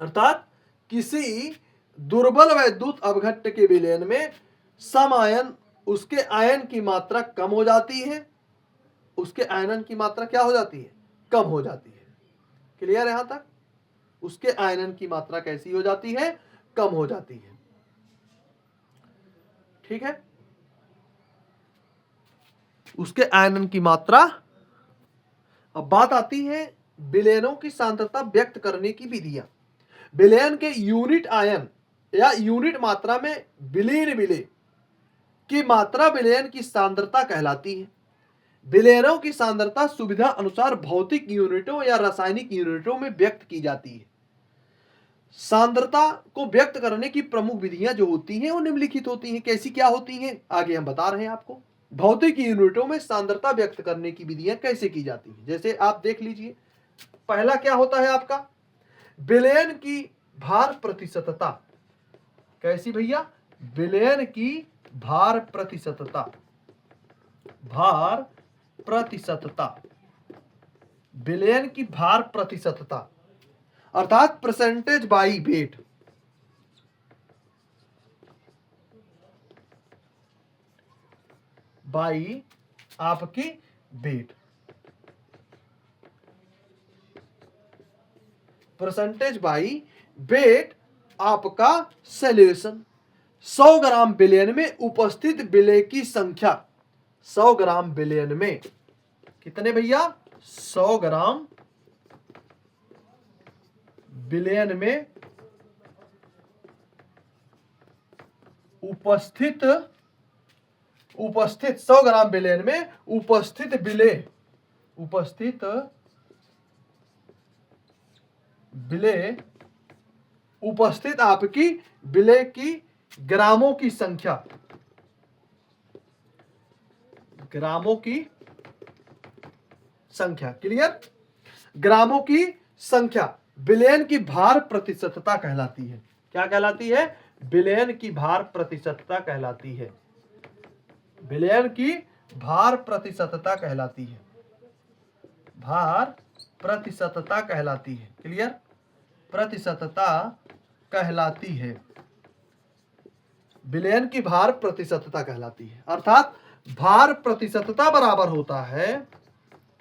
अर्थात किसी दुर्बल वैद्युत अवघट्ट के विलयन में समायन, उसके आयन की मात्रा कम हो जाती है, उसके आयनन की मात्रा क्या हो जाती है? कम हो जाती है। क्लियर है यहां तक? उसके आयनन की मात्रा कैसी हो जाती है? कम हो जाती है। ठीक है, उसके आयनन की मात्रा। अब बात आती है विलयनों की सांद्रता व्यक्त करने की विधियां। विलयन के यूनिट आयन या यूनिट मात्रा में विलीन विलेय की मात्रा विलयन की सांद्रता कहलाती है। विलयनों की सांद्रता सुविधा अनुसार भौतिक यूनिटों या रासायनिक यूनिटों में व्यक्त की जाती है। सांद्रता को व्यक्त करने की प्रमुख विधियां जो होती हैं वो निम्नलिखित होती हैं। कैसी क्या होती हैं आगे हम बता रहे हैं आपको। भौतिक यूनिटों में सांद्रता व्यक्त करने की विधियां कैसे की जाती हैं, जैसे आप देख लीजिए। पहला क्या होता है आपका? विलयन की भार प्रतिशतता। कैसी भैया? विलयन की भार प्रतिशतता। भार प्रतिशतता, विलयन की भार प्रतिशतता अर्थात परसेंटेज बाई वेट। बाई आपकी वेट, परसेंटेज बाई वेट आपका सॉल्यूशन। 100 ग्राम विलयन में उपस्थित विलेय की संख्या, 100 ग्राम विलयन में कितने भैया? 100 ग्राम विलयन में उपस्थित 100 ग्राम विलयन में उपस्थित विलेय, उपस्थित आपकी विलेय की ग्रामों की संख्या, ग्रामों की संख्या। क्लियर? ग्रामों की संख्या विलयन की भार प्रतिशतता कहलाती है। क्या कहलाती है? विलयन की भार प्रतिशतता कहलाती है। विलयन की भार प्रतिशतता कहलाती है। भार प्रतिशतता कहलाती है। क्लियर? प्रतिशतता कहलाती है। विलयन की भार प्रतिशतता कहलाती है। अर्थात भार प्रतिशतता बराबर होता है,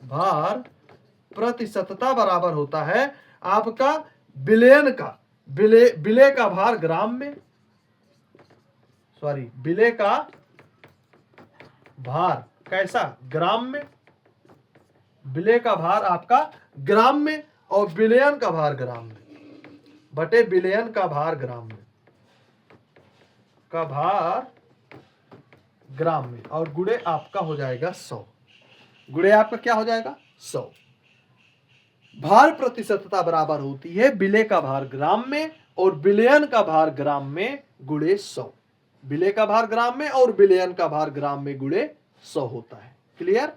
भार प्रतिशतता बराबर होता है आपका विलयन का, विलेय का भार ग्राम में, सॉरी विलेय का भार कैसा? ग्राम में। विलेय का भार आपका ग्राम में और विलयन का भार ग्राम में बटे विलयन का भार ग्राम में, का भार ग्राम में, और गुणे आपका हो जाएगा 100। गुणे आपका क्या हो जाएगा? 100। भार प्रतिशतता बराबर होती है विलेय का भार ग्राम में और विलयन का भार ग्राम में गुणे 100। विलेय का भार ग्राम में और विलयन का भार ग्राम में गुणे 100 होता है। क्लियर?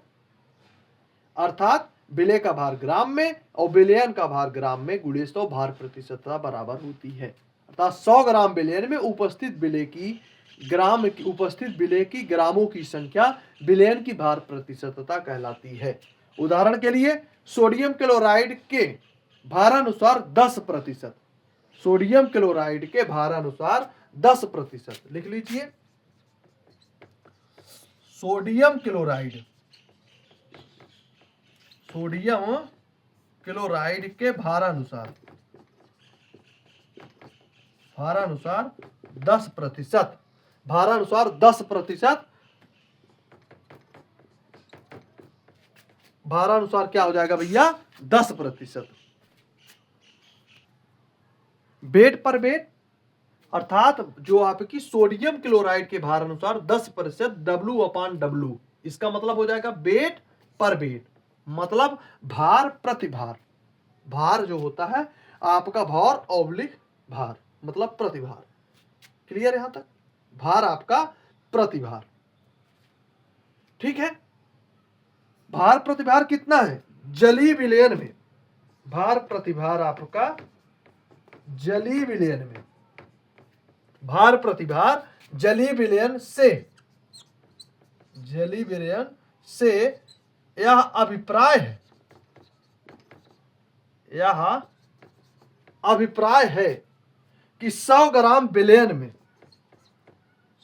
अर्थात विलेय का भार ग्राम में और विलयन का भार ग्राम में गुणे 100 भार प्रतिशतता बराबर होती है। अर्थात 100 ग्राम विलयन में उपस्थित विलेय की ग्रामों की संख्या विलयन की भार प्रतिशतता कहलाती है। उदाहरण के लिए सोडियम क्लोराइड के भारानुसार 10%, सोडियम क्लोराइड के भारानुसार 10%। लिख लीजिए, सोडियम क्लोराइड के भारानुसार 10%, भारानुसार 10%, भारानुसार क्या हो जाएगा भैया? 10%। बेट पर बेट अर्थात जो आपकी सोडियम क्लोराइड के भारानुसार 10% W/W, इसका मतलब हो जाएगा बेट पर बेट। मतलब भार प्रति भार। भार जो होता है आपका भार ऑब्लिक भार, मतलब प्रति भार। क्लियर यहां तक? भार आपका प्रति भार, ठीक है। भार प्रति भार कितना है? जली विलयन में भार प्रति भार आपका जली विलयन में, भार प्रति भार जली विलयन से, जली विलयन से यह अभिप्राय है, यह अभिप्राय है कि 100 ग्राम विलयन में,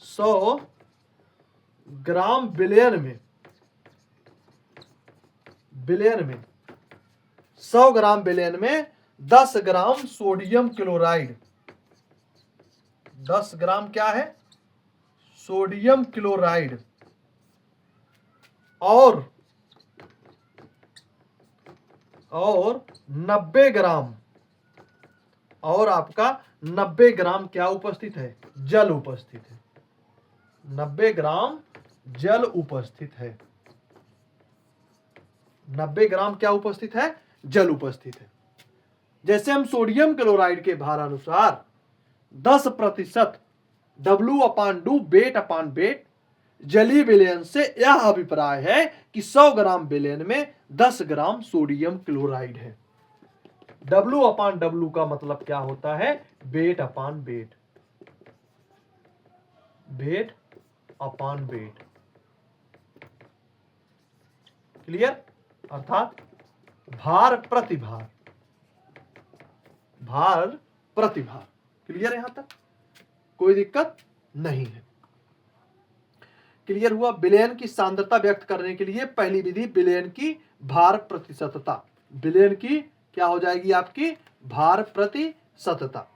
100 ग्राम विलयन में, विलयन में 100 ग्राम विलयन में 10 ग्राम सोडियम क्लोराइड, 10 ग्राम क्या है? सोडियम क्लोराइड, और 90 ग्राम, और आपका 90 ग्राम क्या उपस्थित है? जल उपस्थित है। 90 ग्राम जल उपस्थित है। 90 ग्राम क्या उपस्थित है? जल उपस्थित है। जैसे हम सोडियम क्लोराइड के भार अनुसार 10% W/2 वेट जलीय विलयन से यह अभिप्राय है कि 100 ग्राम विलयन में 10 ग्राम सोडियम क्लोराइड है। W/W का मतलब क्या होता है? Weight upon weight, weight upon weight. Clear? अर्थात भार प्रति भार, भार प्रति भार। क्लियर यहां तक? कोई दिक्कत नहीं है। क्लियर हुआ? विलयन की सांद्रता व्यक्त करने के लिए पहली विधि विलयन की भार प्रतिशतता, विलयन की क्या हो जाएगी आपकी? भार प्रतिशतता।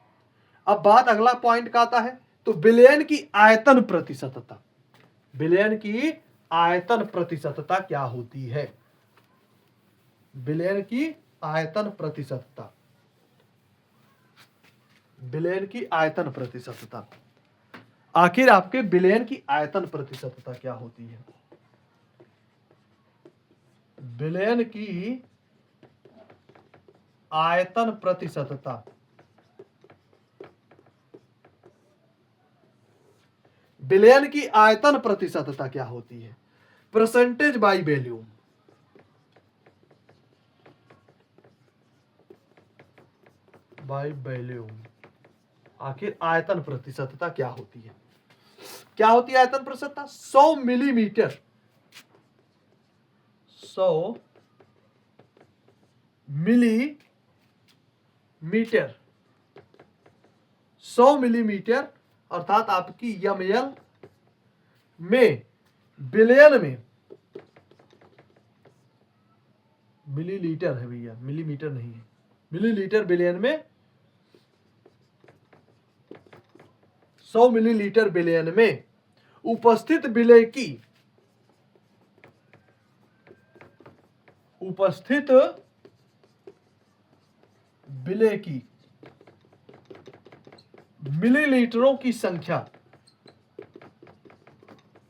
अब बात अगला पॉइंट का आता है, तो विलयन की आयतन प्रतिशतता, विलयन की आयतन प्रतिशतता क्या होती है? विलयन की आयतन प्रतिशतता, विलयन की आयतन प्रतिशतता। आखिर आपके विलयन की आयतन प्रतिशतता क्या होती है? विलयन की आयतन प्रतिशतता, विलयन की आयतन प्रतिशतता क्या होती है? Percentage by volume, by volume. आखिर आयतन प्रतिशतता क्या होती है? क्या होती है आयतन प्रतिशतता? 100 मिलीमीटर, 100 मिलीमीटर, 100 मिलीमीटर अर्थात आपकी ml में विलयन में, मिलीलीटर है भैया, मिलीमीटर नहीं है, मिलीलीटर विलयन में 100 मिलीलीटर विलयन में उपस्थित विलय की, उपस्थित विलय की मिलीलीटरों की संख्या,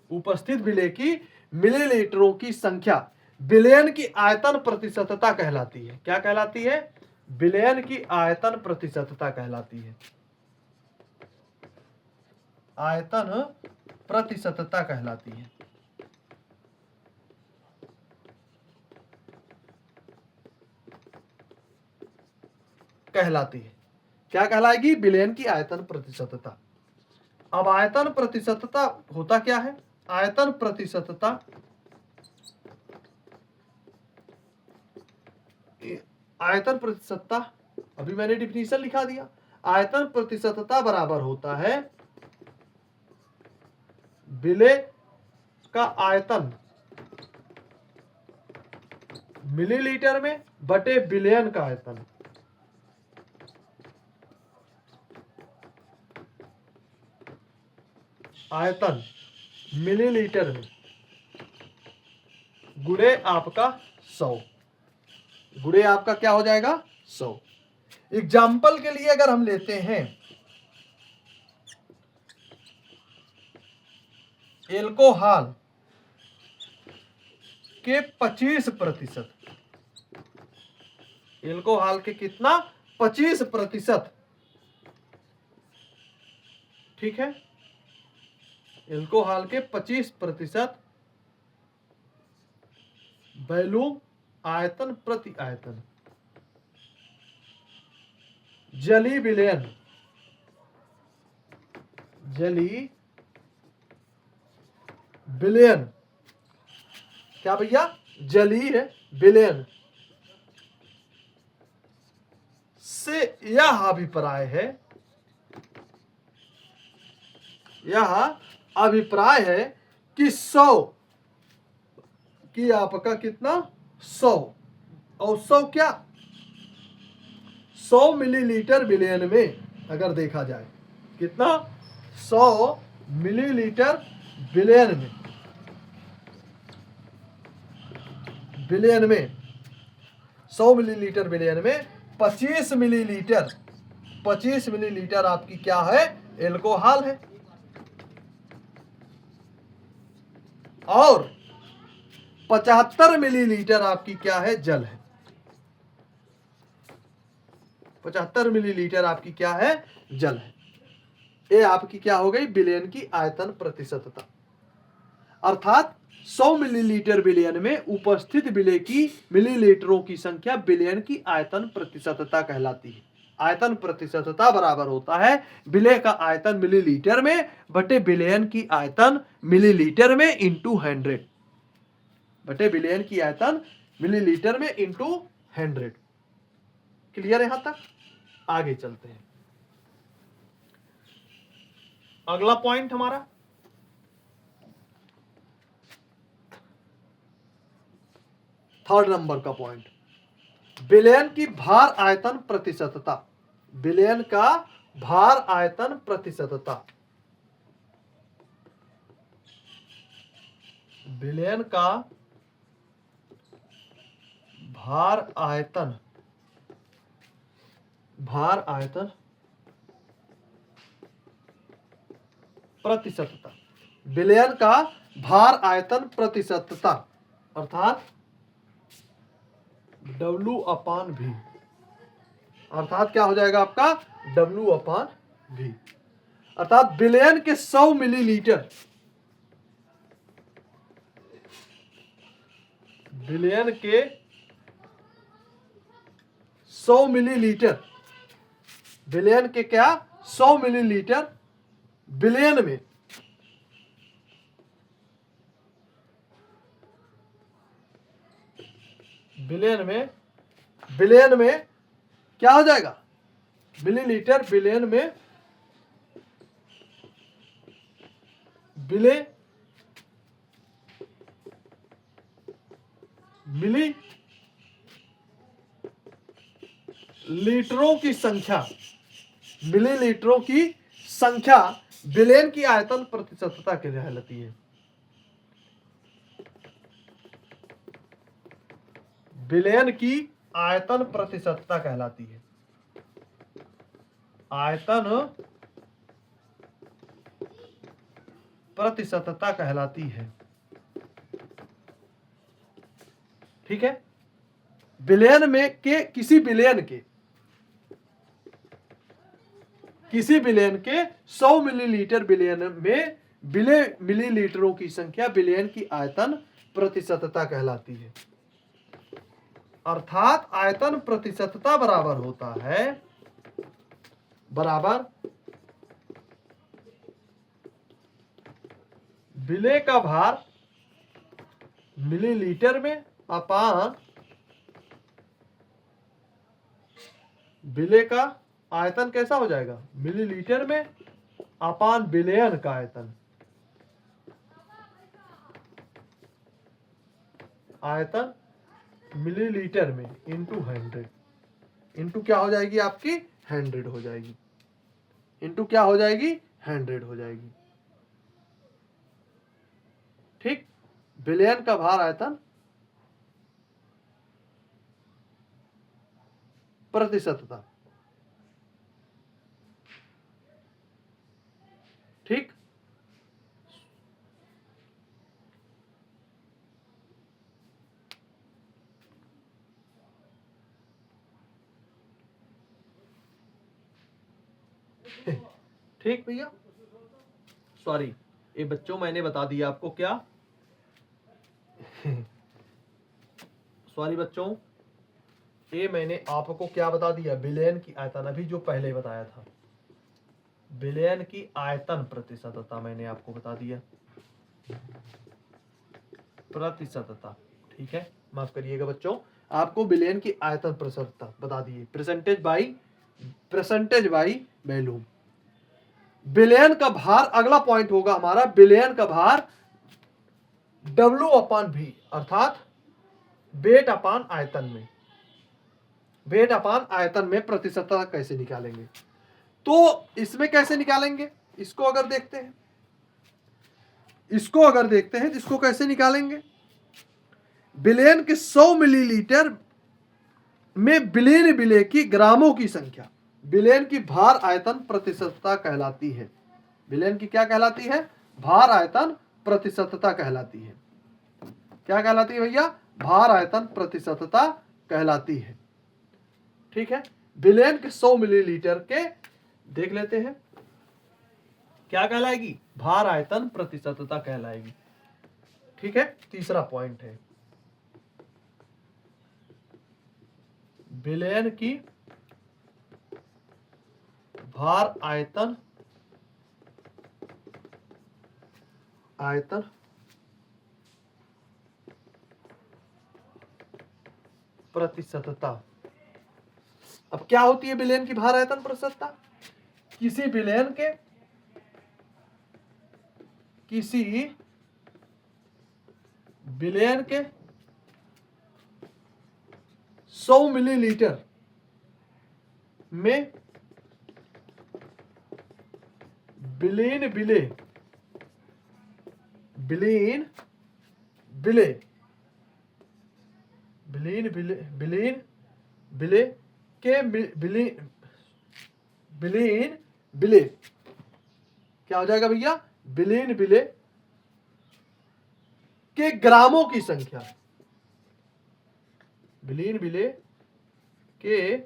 उपस्थित विलय की मिलीलीटरों की संख्या विलयन की आयतन प्रतिशतता कहलाती है। क्या कहलाती है? विलयन की आयतन प्रतिशतता कहलाती है, आयतन प्रतिशतता कहलाती है। कहलाती है क्या कहलाएगी? विलयन की आयतन प्रतिशतता। अब आयतन प्रतिशतता होता क्या है? आयतन प्रतिशतता, आयतन प्रतिशतता अभी मैंने डिफिनीशन लिखा दिया। आयतन प्रतिशतता बराबर होता है विलय का आयतन मिलीलीटर में बटे विलयन का आयतन, आयतन मिलीलीटर में गुणे आपका 100, गुणे आपका क्या हो जाएगा? 100। एग्जाम्पल के लिए अगर हम लेते हैं एल्कोहल के 25%, एल्कोहल के कितना 25%। ठीक है, एल्कोहल के 25% वॉल्यूम आयतन प्रति आयतन। जली विलयन, जली विलयन क्या भैया, जलीय विलयन से यह अभिप्राय है, यह अभिप्राय है कि 100 कि आपका कितना 100 और 100 क्या 100 मिलीलीटर विलयन में अगर देखा जाए, कितना 100 मिलीलीटर विलयन में, विलयन में 100 मिलीलीटर विलयन में 25 मिलीलीटर, 25 मिलीलीटर आपकी क्या है, एल्कोहल है, और 75 मिलीलीटर आपकी क्या है, जल है। 75 मिलीलीटर आपकी क्या है, जल है। ये आपकी क्या हो गई, विलयन की आयतन प्रतिशतता। अर्थात 100 मिलीलीटर विलयन में उपस्थित विलय की मिलीलीटरों की संख्या विलयन की आयतन प्रतिशतता कहलाती है। आयतन प्रतिशतता बराबर होता है विलय का आयतन मिलीलीटर में बटे विलयन की आयतन मिलीलीटर में इंटू 100, बटे विलयन की आयतन मिलीलीटर में इंटू 100। क्लियर यहां तक? आगे चलते हैं। अगला पॉइंट हमारा थर्ड नंबर का पॉइंट, विलयन की भार आयतन प्रतिशतता। विलयन का भार आयतन प्रतिशतता, विलयन का भार आयतन, भार आयतन प्रतिशतता। विलयन का भार आयतन प्रतिशतता अर्थात W/V, अर्थात क्या हो जाएगा आपका W/V। अर्थात विलयन के 100 मिलीलीटर, विलयन के 100 मिलीलीटर, विलयन के क्या 100 मिलीलीटर विलयन में विलयन में क्या हो जाएगा, मिलीलीटर विलयन में विलय मिली लीटरों की संख्या, मिलीलीटरों की संख्या विलयन की आयतन प्रतिशतता के कहलाती है। विलयन की आयतन प्रतिशतता कहलाती है। आयतन प्रतिशतता कहलाती है। ठीक है, विलयन में के किसी विलयन के 100 मिलीलीटर विलयन में विलय मिलीलीटरों की संख्या विलयन की आयतन प्रतिशतता कहलाती है। अर्थात आयतन प्रतिशतता बराबर होता है बराबर विलय का भार मिलीलीटर में अपान विलय का आयतन कैसा हो जाएगा, मिलीलीटर में अपान विलयन का आयतन, आयतन मिलीलीटर में इंटू 100, इंटू क्या हो जाएगी आपकी 100 हो जाएगी, इंटू क्या हो जाएगी 100 हो जाएगी। ठीक, विलयन का भार आयतन प्रतिशतता। ठीक, ठीक भैया, सॉरी ये बच्चों मैंने बता दिया आपको क्या, सॉरी बच्चों, ये मैंने आपको क्या बता दिया, विलयन की आयतन, अभी जो पहले बताया था विलयन की आयतन प्रतिशतता मैंने आपको बता दिया, प्रतिशतता। ठीक है, माफ करिएगा बच्चों, आपको विलयन की आयतन प्रतिशतता बता दिए, परसेंटेज बाई वॉल्यूम। विलयन का भार, अगला पॉइंट होगा हमारा, विलयन का भार W/V, अर्थात वेट अपान आयतन में, वेट अपान आयतन में प्रतिशतता कैसे निकालेंगे। तो इसमें कैसे निकालेंगे, इसको अगर देखते हैं, तो इसको कैसे निकालेंगे। विलयन के 100 मिलीलीटर में विलीन विलेय की ग्रामों की संख्या, विलयन की भार आयतन प्रतिशतता कहलाती है। विलयन की क्या कहलाती है, भार आयतन प्रतिशतता कहलाती है। क्या कहलाती है भैया, भार आयतन प्रतिशतता कहलाती है। ठीक है, विलयन के 100 मिलीलीटर के देख लेते हैं क्या कहलाएगी, भार आयतन प्रतिशतता कहलाएगी। ठीक है, तीसरा पॉइंट है, विलयन की भार आयतन प्रतिशतता। अब क्या होती है विलयन की भार आयतन प्रतिशतता, किसी विलयन के 100 मिलीलीटर में विलीन विलेय क्या हो जाएगा भैया, विलीन विलेय के ग्रामों की संख्या, विलीन विलेय के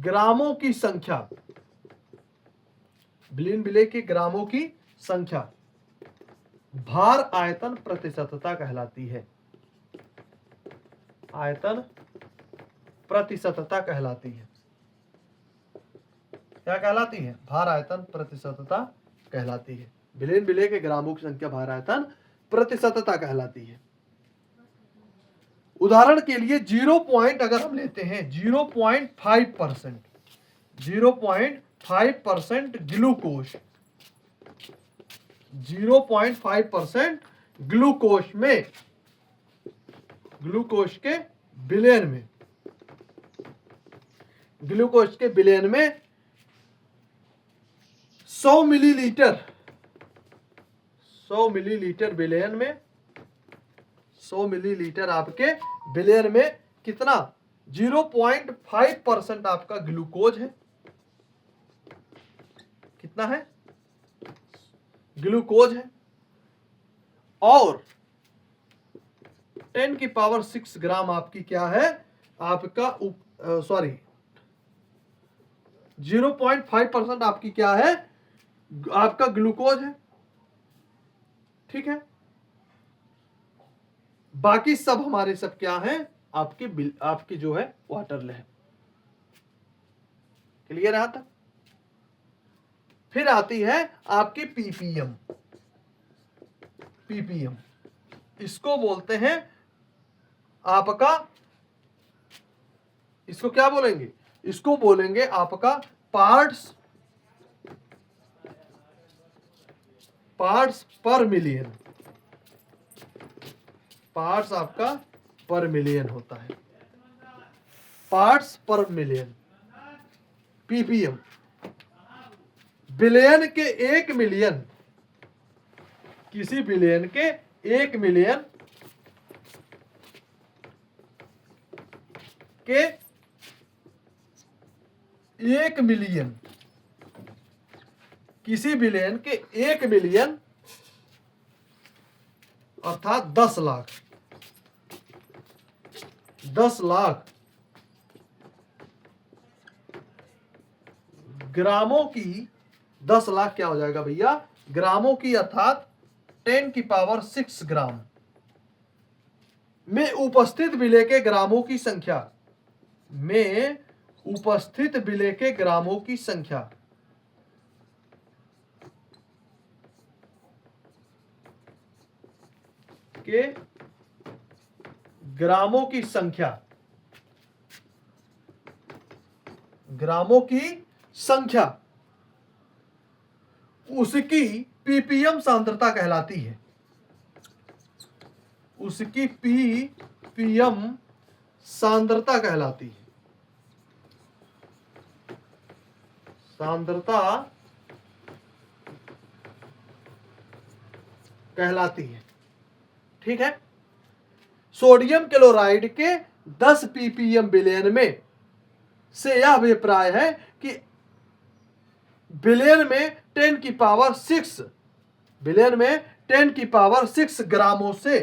ग्रामों की संख्या, विलीन विलेय के ग्रामों की संख्या भार आयतन प्रतिशतता कहलाती है, आयतन प्रतिशतता कहलाती है। क्या कहलाती है, भार आयतन प्रतिशतता कहलाती है। विलीन विलेय के ग्रामों की संख्या भार आयतन प्रतिशतता कहलाती है। उदाहरण के लिए 0 पॉइंट अगर हम लेते हैं 0.5%, 0.5% ग्लूकोज, 0.5% ग्लूकोज में, ग्लूकोज के विलयन में, ग्लूकोज के विलयन में 100 मिलीलीटर, 100 मिलीलीटर विलयन में, 100 मिलीलीटर आपके विलयन में कितना, 0.5% आपका ग्लूकोज है, कितना है, ग्लूकोज है, और 10⁶ ग्राम आपकी क्या है, आपका 0.5% आपकी क्या है, आपका ग्लूकोज है। ठीक है, बाकी सब हमारे सब क्या है, आपकी जो है वाटर है। क्लियर है तक। फिर आती है आपकी पीपीएम, पीपीएम इसको बोलते हैं आपका, इसको क्या बोलेंगे, इसको बोलेंगे आपका पार्ट्स पर मिलियन, पार्ट्स आपका पर मिलियन होता है, पार्ट्स पर मिलियन। पीपीएम बिलियन के 1 मिलियन, किसी बिलियन के 1 मिलियन के 1 मिलियन, किसी बिलियन के 1 मिलियन अर्थात 10 लाख, 10 लाख ग्रामों की 10 लाख क्या हो जाएगा भैया, ग्रामों की अर्थात 10⁶ ग्राम में उपस्थित विलेय के ग्रामों की संख्या, में उपस्थित विलेय के ग्रामों की संख्या के ग्रामों की संख्या, ग्रामों की संख्या उसकी पीपीएम सांद्रता कहलाती है, उसकी पीपीएम सांद्रता कहलाती है, सांद्रता कहलाती है। ठीक है। सोडियम क्लोराइड के 10 ppm विलयन में से यह अभिप्राय है कि विलयन में 10⁶ विलयन में 10⁶ ग्रामों से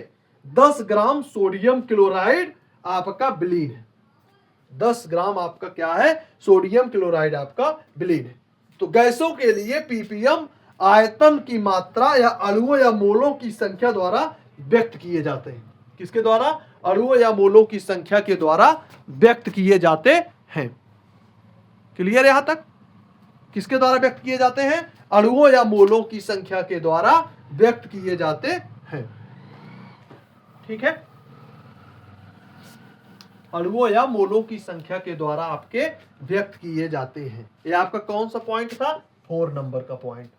10 ग्राम सोडियम क्लोराइड आपका विलीन है। 10 ग्राम आपका क्या है, सोडियम क्लोराइड आपका विलीन है। तो गैसों के लिए पीपीएम आयतन की मात्रा या अणुओं या मोलों की संख्या द्वारा व्यक्त किए जाते हैं। किसके द्वारा, अणुओं या मोलों की संख्या के द्वारा व्यक्त किए जाते हैं। क्लियर यहां तक, किसके द्वारा व्यक्त किए जाते हैं, अणुओं या मोलों की संख्या के द्वारा व्यक्त किए जाते हैं। ठीक है, अणुओं या मोलों की संख्या के द्वारा आपके व्यक्त किए जाते हैं। ये आपका कौन सा पॉइंट था, 4 नंबर का पॉइंट।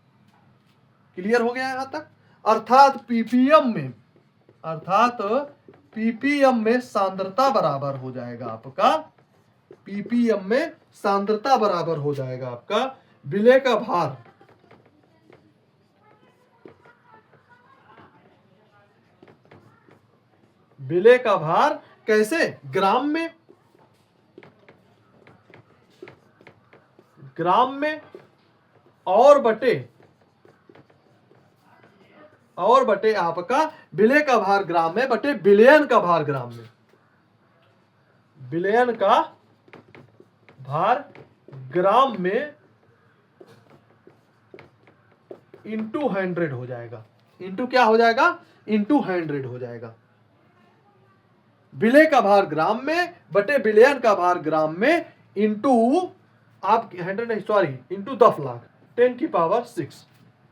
क्लियर हो गया यहां तक। अर्थात पीपीएम में सांद्रता बराबर हो जाएगा आपका, पीपीएम में सांद्रता बराबर हो जाएगा आपका विलेय का भार, विलेय का भार कैसे, ग्राम में, ग्राम में और बटे आपका विलेय का भार ग्राम में बटे विलयन का भार ग्राम में, विलयन का भार ग्राम में इंटू 100 हो जाएगा। इंटू क्या हो जाएगा, इंटू 100 हो जाएगा। विलेय का भार ग्राम में बटे विलयन का भार ग्राम में इंटू आप 100 नहीं सॉरी इंटू 10 लाख 10⁶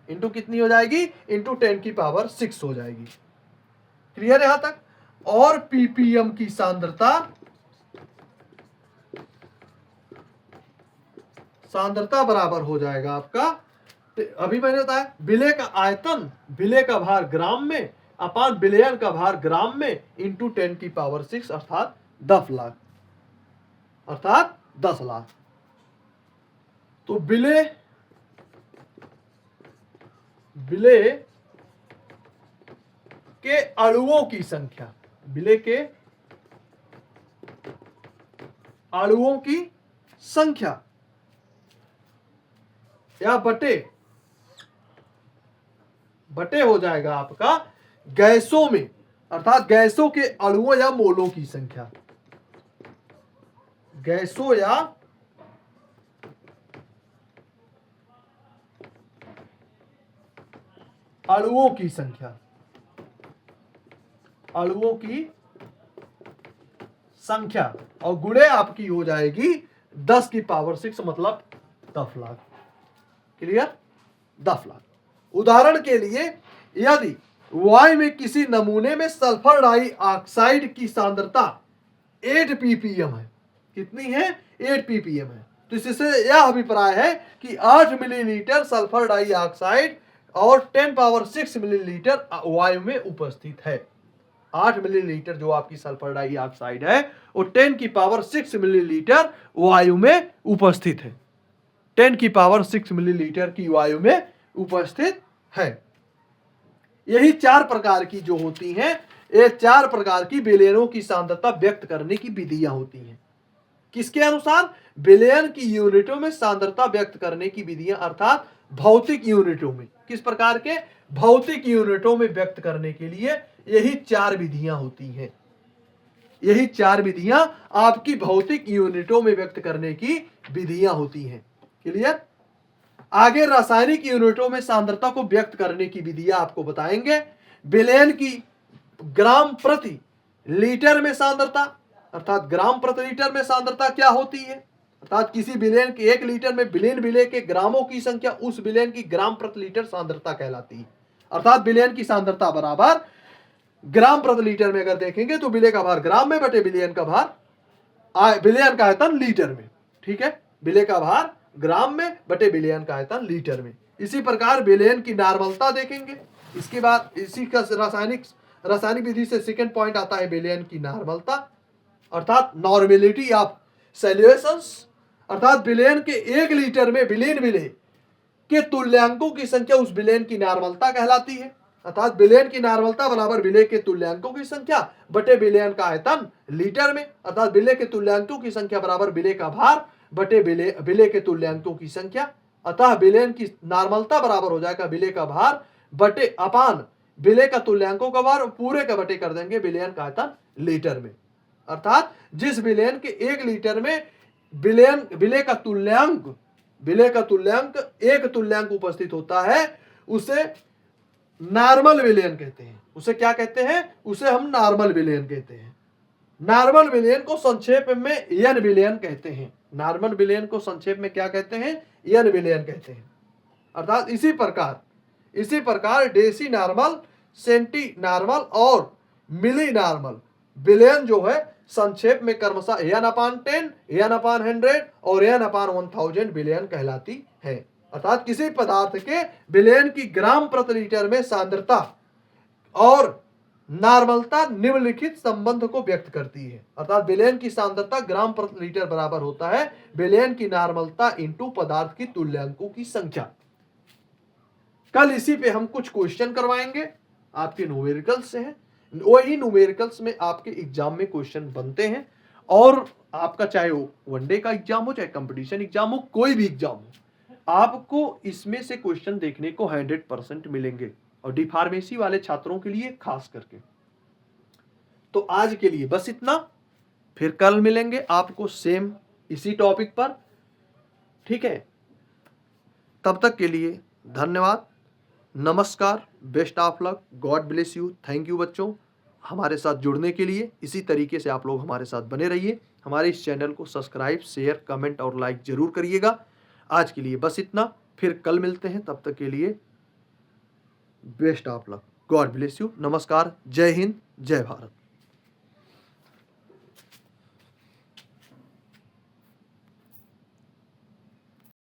इंटू कितनी हो जाएगी, इंटू 10⁶ हो जाएगी। क्लियर यहां तक। और पीपीएम की सांद्रता बराबर हो जाएगा आपका, अभी मैंने बताया विलेय का आयतन, विलेय का भार ग्राम में अपान विलयन का भार ग्राम में इंटू 10⁶ अर्थात 10 लाख, अर्थात 10 लाख। तो विलेय के अणुओं की संख्या, विलेय के अणुओं की संख्या या बटे हो जाएगा आपका गैसों में, अर्थात गैसों के अणुओं या मोलों की संख्या, गैसों या अणुओं की संख्या, अणुओं की संख्या और गुणे आपकी हो जाएगी 10⁶ मतलब 10 लाख। क्लियर, 10 लाख। उदाहरण के लिए यदि वायु में किसी नमूने में सल्फर डाइऑक्साइड की सांद्रता 8 ppm है, कितनी है, 8 ppm है, तो इससे यह अभिप्राय है कि 8 मिलीलीटर सल्फर डाइऑक्साइड और 10⁶ मिलीलीटर वायु में उपस्थित है। 8 मिलीलीटर जो आपकी सल्फर डाइऑक्साइड है वो 10⁶ मिलीलीटर वायु में उपस्थित है, 10⁶ मिलीलीटर की वायु में उपस्थित है। यही 4 प्रकार की जो होती हैं, ये 4 प्रकार की विलयनों की सांद्रता व्यक्त करने की विधियां होती हैं। किसके अनुसार, विलयन की यूनिटों में सांद्रता व्यक्त करने की विधियां, अर्थात भौतिक यूनिटों में। किस प्रकार के, भौतिक यूनिटों में व्यक्त करने के लिए यही 4 विधियां होती हैं। यही 4 विधियां आपकी भौतिक यूनिटों में व्यक्त करने की विधियां होती हैं। क्लियर। आगे रासायनिक यूनिटों में सांद्रता को व्यक्त करने की विधियां आपको बताएंगे। विलयन की ग्राम प्रति लीटर में सांद्रता, अर्थात ग्राम प्रति लीटर में सांद्रता क्या होती है, अर्थात किसी विलयन के 1 लीटर में विलीन विलेय के ग्रामों की संख्या उस विलयन की ग्राम प्रति लीटर सांद्रता कहलाती है। अर्थात विलयन की सांद्रता बराबर ग्राम प्रति लीटर में अगर देखेंगे तो विलेय का भार ग्राम में बटे विलयन का भार विलयन का आयतन लीटर में। ठीक है, विलेय का भार ग्राम में बटे विलयन का आयतन लीटर में। इसी प्रकार विलयन की नॉर्मलता देखेंगे। इसके बाद इसी का रासायनिक विधि से सेकंड पॉइंट आता है विलयन की नॉर्मलता, अर्थात नॉर्मेलिटी ऑफ सॉल्यूशंस, अर्थात विलयन के 1 लीटर में विलीन विलेय के तुल्यांकों की संख्या उस विलयन की नॉर्मलता कहलाती है। अर्थात विलयन की नॉर्मलता बराबर विलेय के तुल्यांकों की संख्या बटे विलयन का आयतन लीटर में, अर्थात विलेय के तुल्यांकों की संख्या बराबर विलेय का भार बटे विलेय के तुल्यांकों की संख्या। अतः विलयन की नॉर्मलता बराबर हो जाएगा विलेय का भार बटे अपान विलेय का तुल्यांकों का भार, पूरे का बटे कर देंगे विलयन का आयतन लीटर में। अर्थात जिस विलयन के 1 लीटर में विलेय का तुल्यांक 1 तुल्यांक उपस्थित होता है उसे नॉर्मल विलयन कहते हैं। उसे क्या कहते हैं? उसे हम नॉर्मल विलयन कहते हैं। नॉर्मल विलयन को संक्षेप में एन विलयन कहते हैं। नॉर्मल विलयन को संक्षेप में क्या कहते हैं? एन विलयन कहते हैं। अर्थात इसी प्रकार डेसी नॉर्मल, सेंटी नॉर्मल और मिली नॉर्मल विलयन जो है संक्षेप में क्रमशः n/10, n/100 और n/1000 विलयन कहलाती है। अर्थात किसी पदार्थ के विलयन की ग्राम प्रति लीटर में सांद्रता और नॉर्मलता निम्नलिखित संबंध को व्यक्त करती है। अर्थात विलयन की सांद्रता ग्राम प्रति लीटर बराबर होता है विलयन की नॉर्मलता इंटू पदार्थ की तुल्यांकों की संख्या। कल इसी पे हम कुछ क्वेश्चन करवाएंगे, आपके न्यूमेरिकल्स से है। वही न्यूमेरिकल्स में आपके एग्जाम में क्वेश्चन बनते हैं, और आपका चाहे वो वनडे का एग्जाम हो, चाहे कंपटीशन एग्जाम हो, कोई भी एग्जाम हो, आपको इसमें से क्वेश्चन देखने को 100% मिलेंगे, और डी फार्मेसी वाले छात्रों के लिए खास करके। तो आज के लिए बस इतना, फिर कल मिलेंगे आपको सेम इसी टॉपिक पर। ठीक है, तब तक के लिए धन्यवाद, नमस्कार, best of luck, God bless you, thank you बच्चों हमारे साथ जुड़ने के लिए। इसी तरीके से आप लोग हमारे साथ बने रहिए। हमारे इस चैनल को सब्सक्राइब, शेयर, कमेंट और लाइक जरूर करिएगा। आज के लिए बस इतना, फिर कल मिलते हैं, तब तक के लिए best of luck, God bless you, नमस्कार, जय हिंद, जय भारत।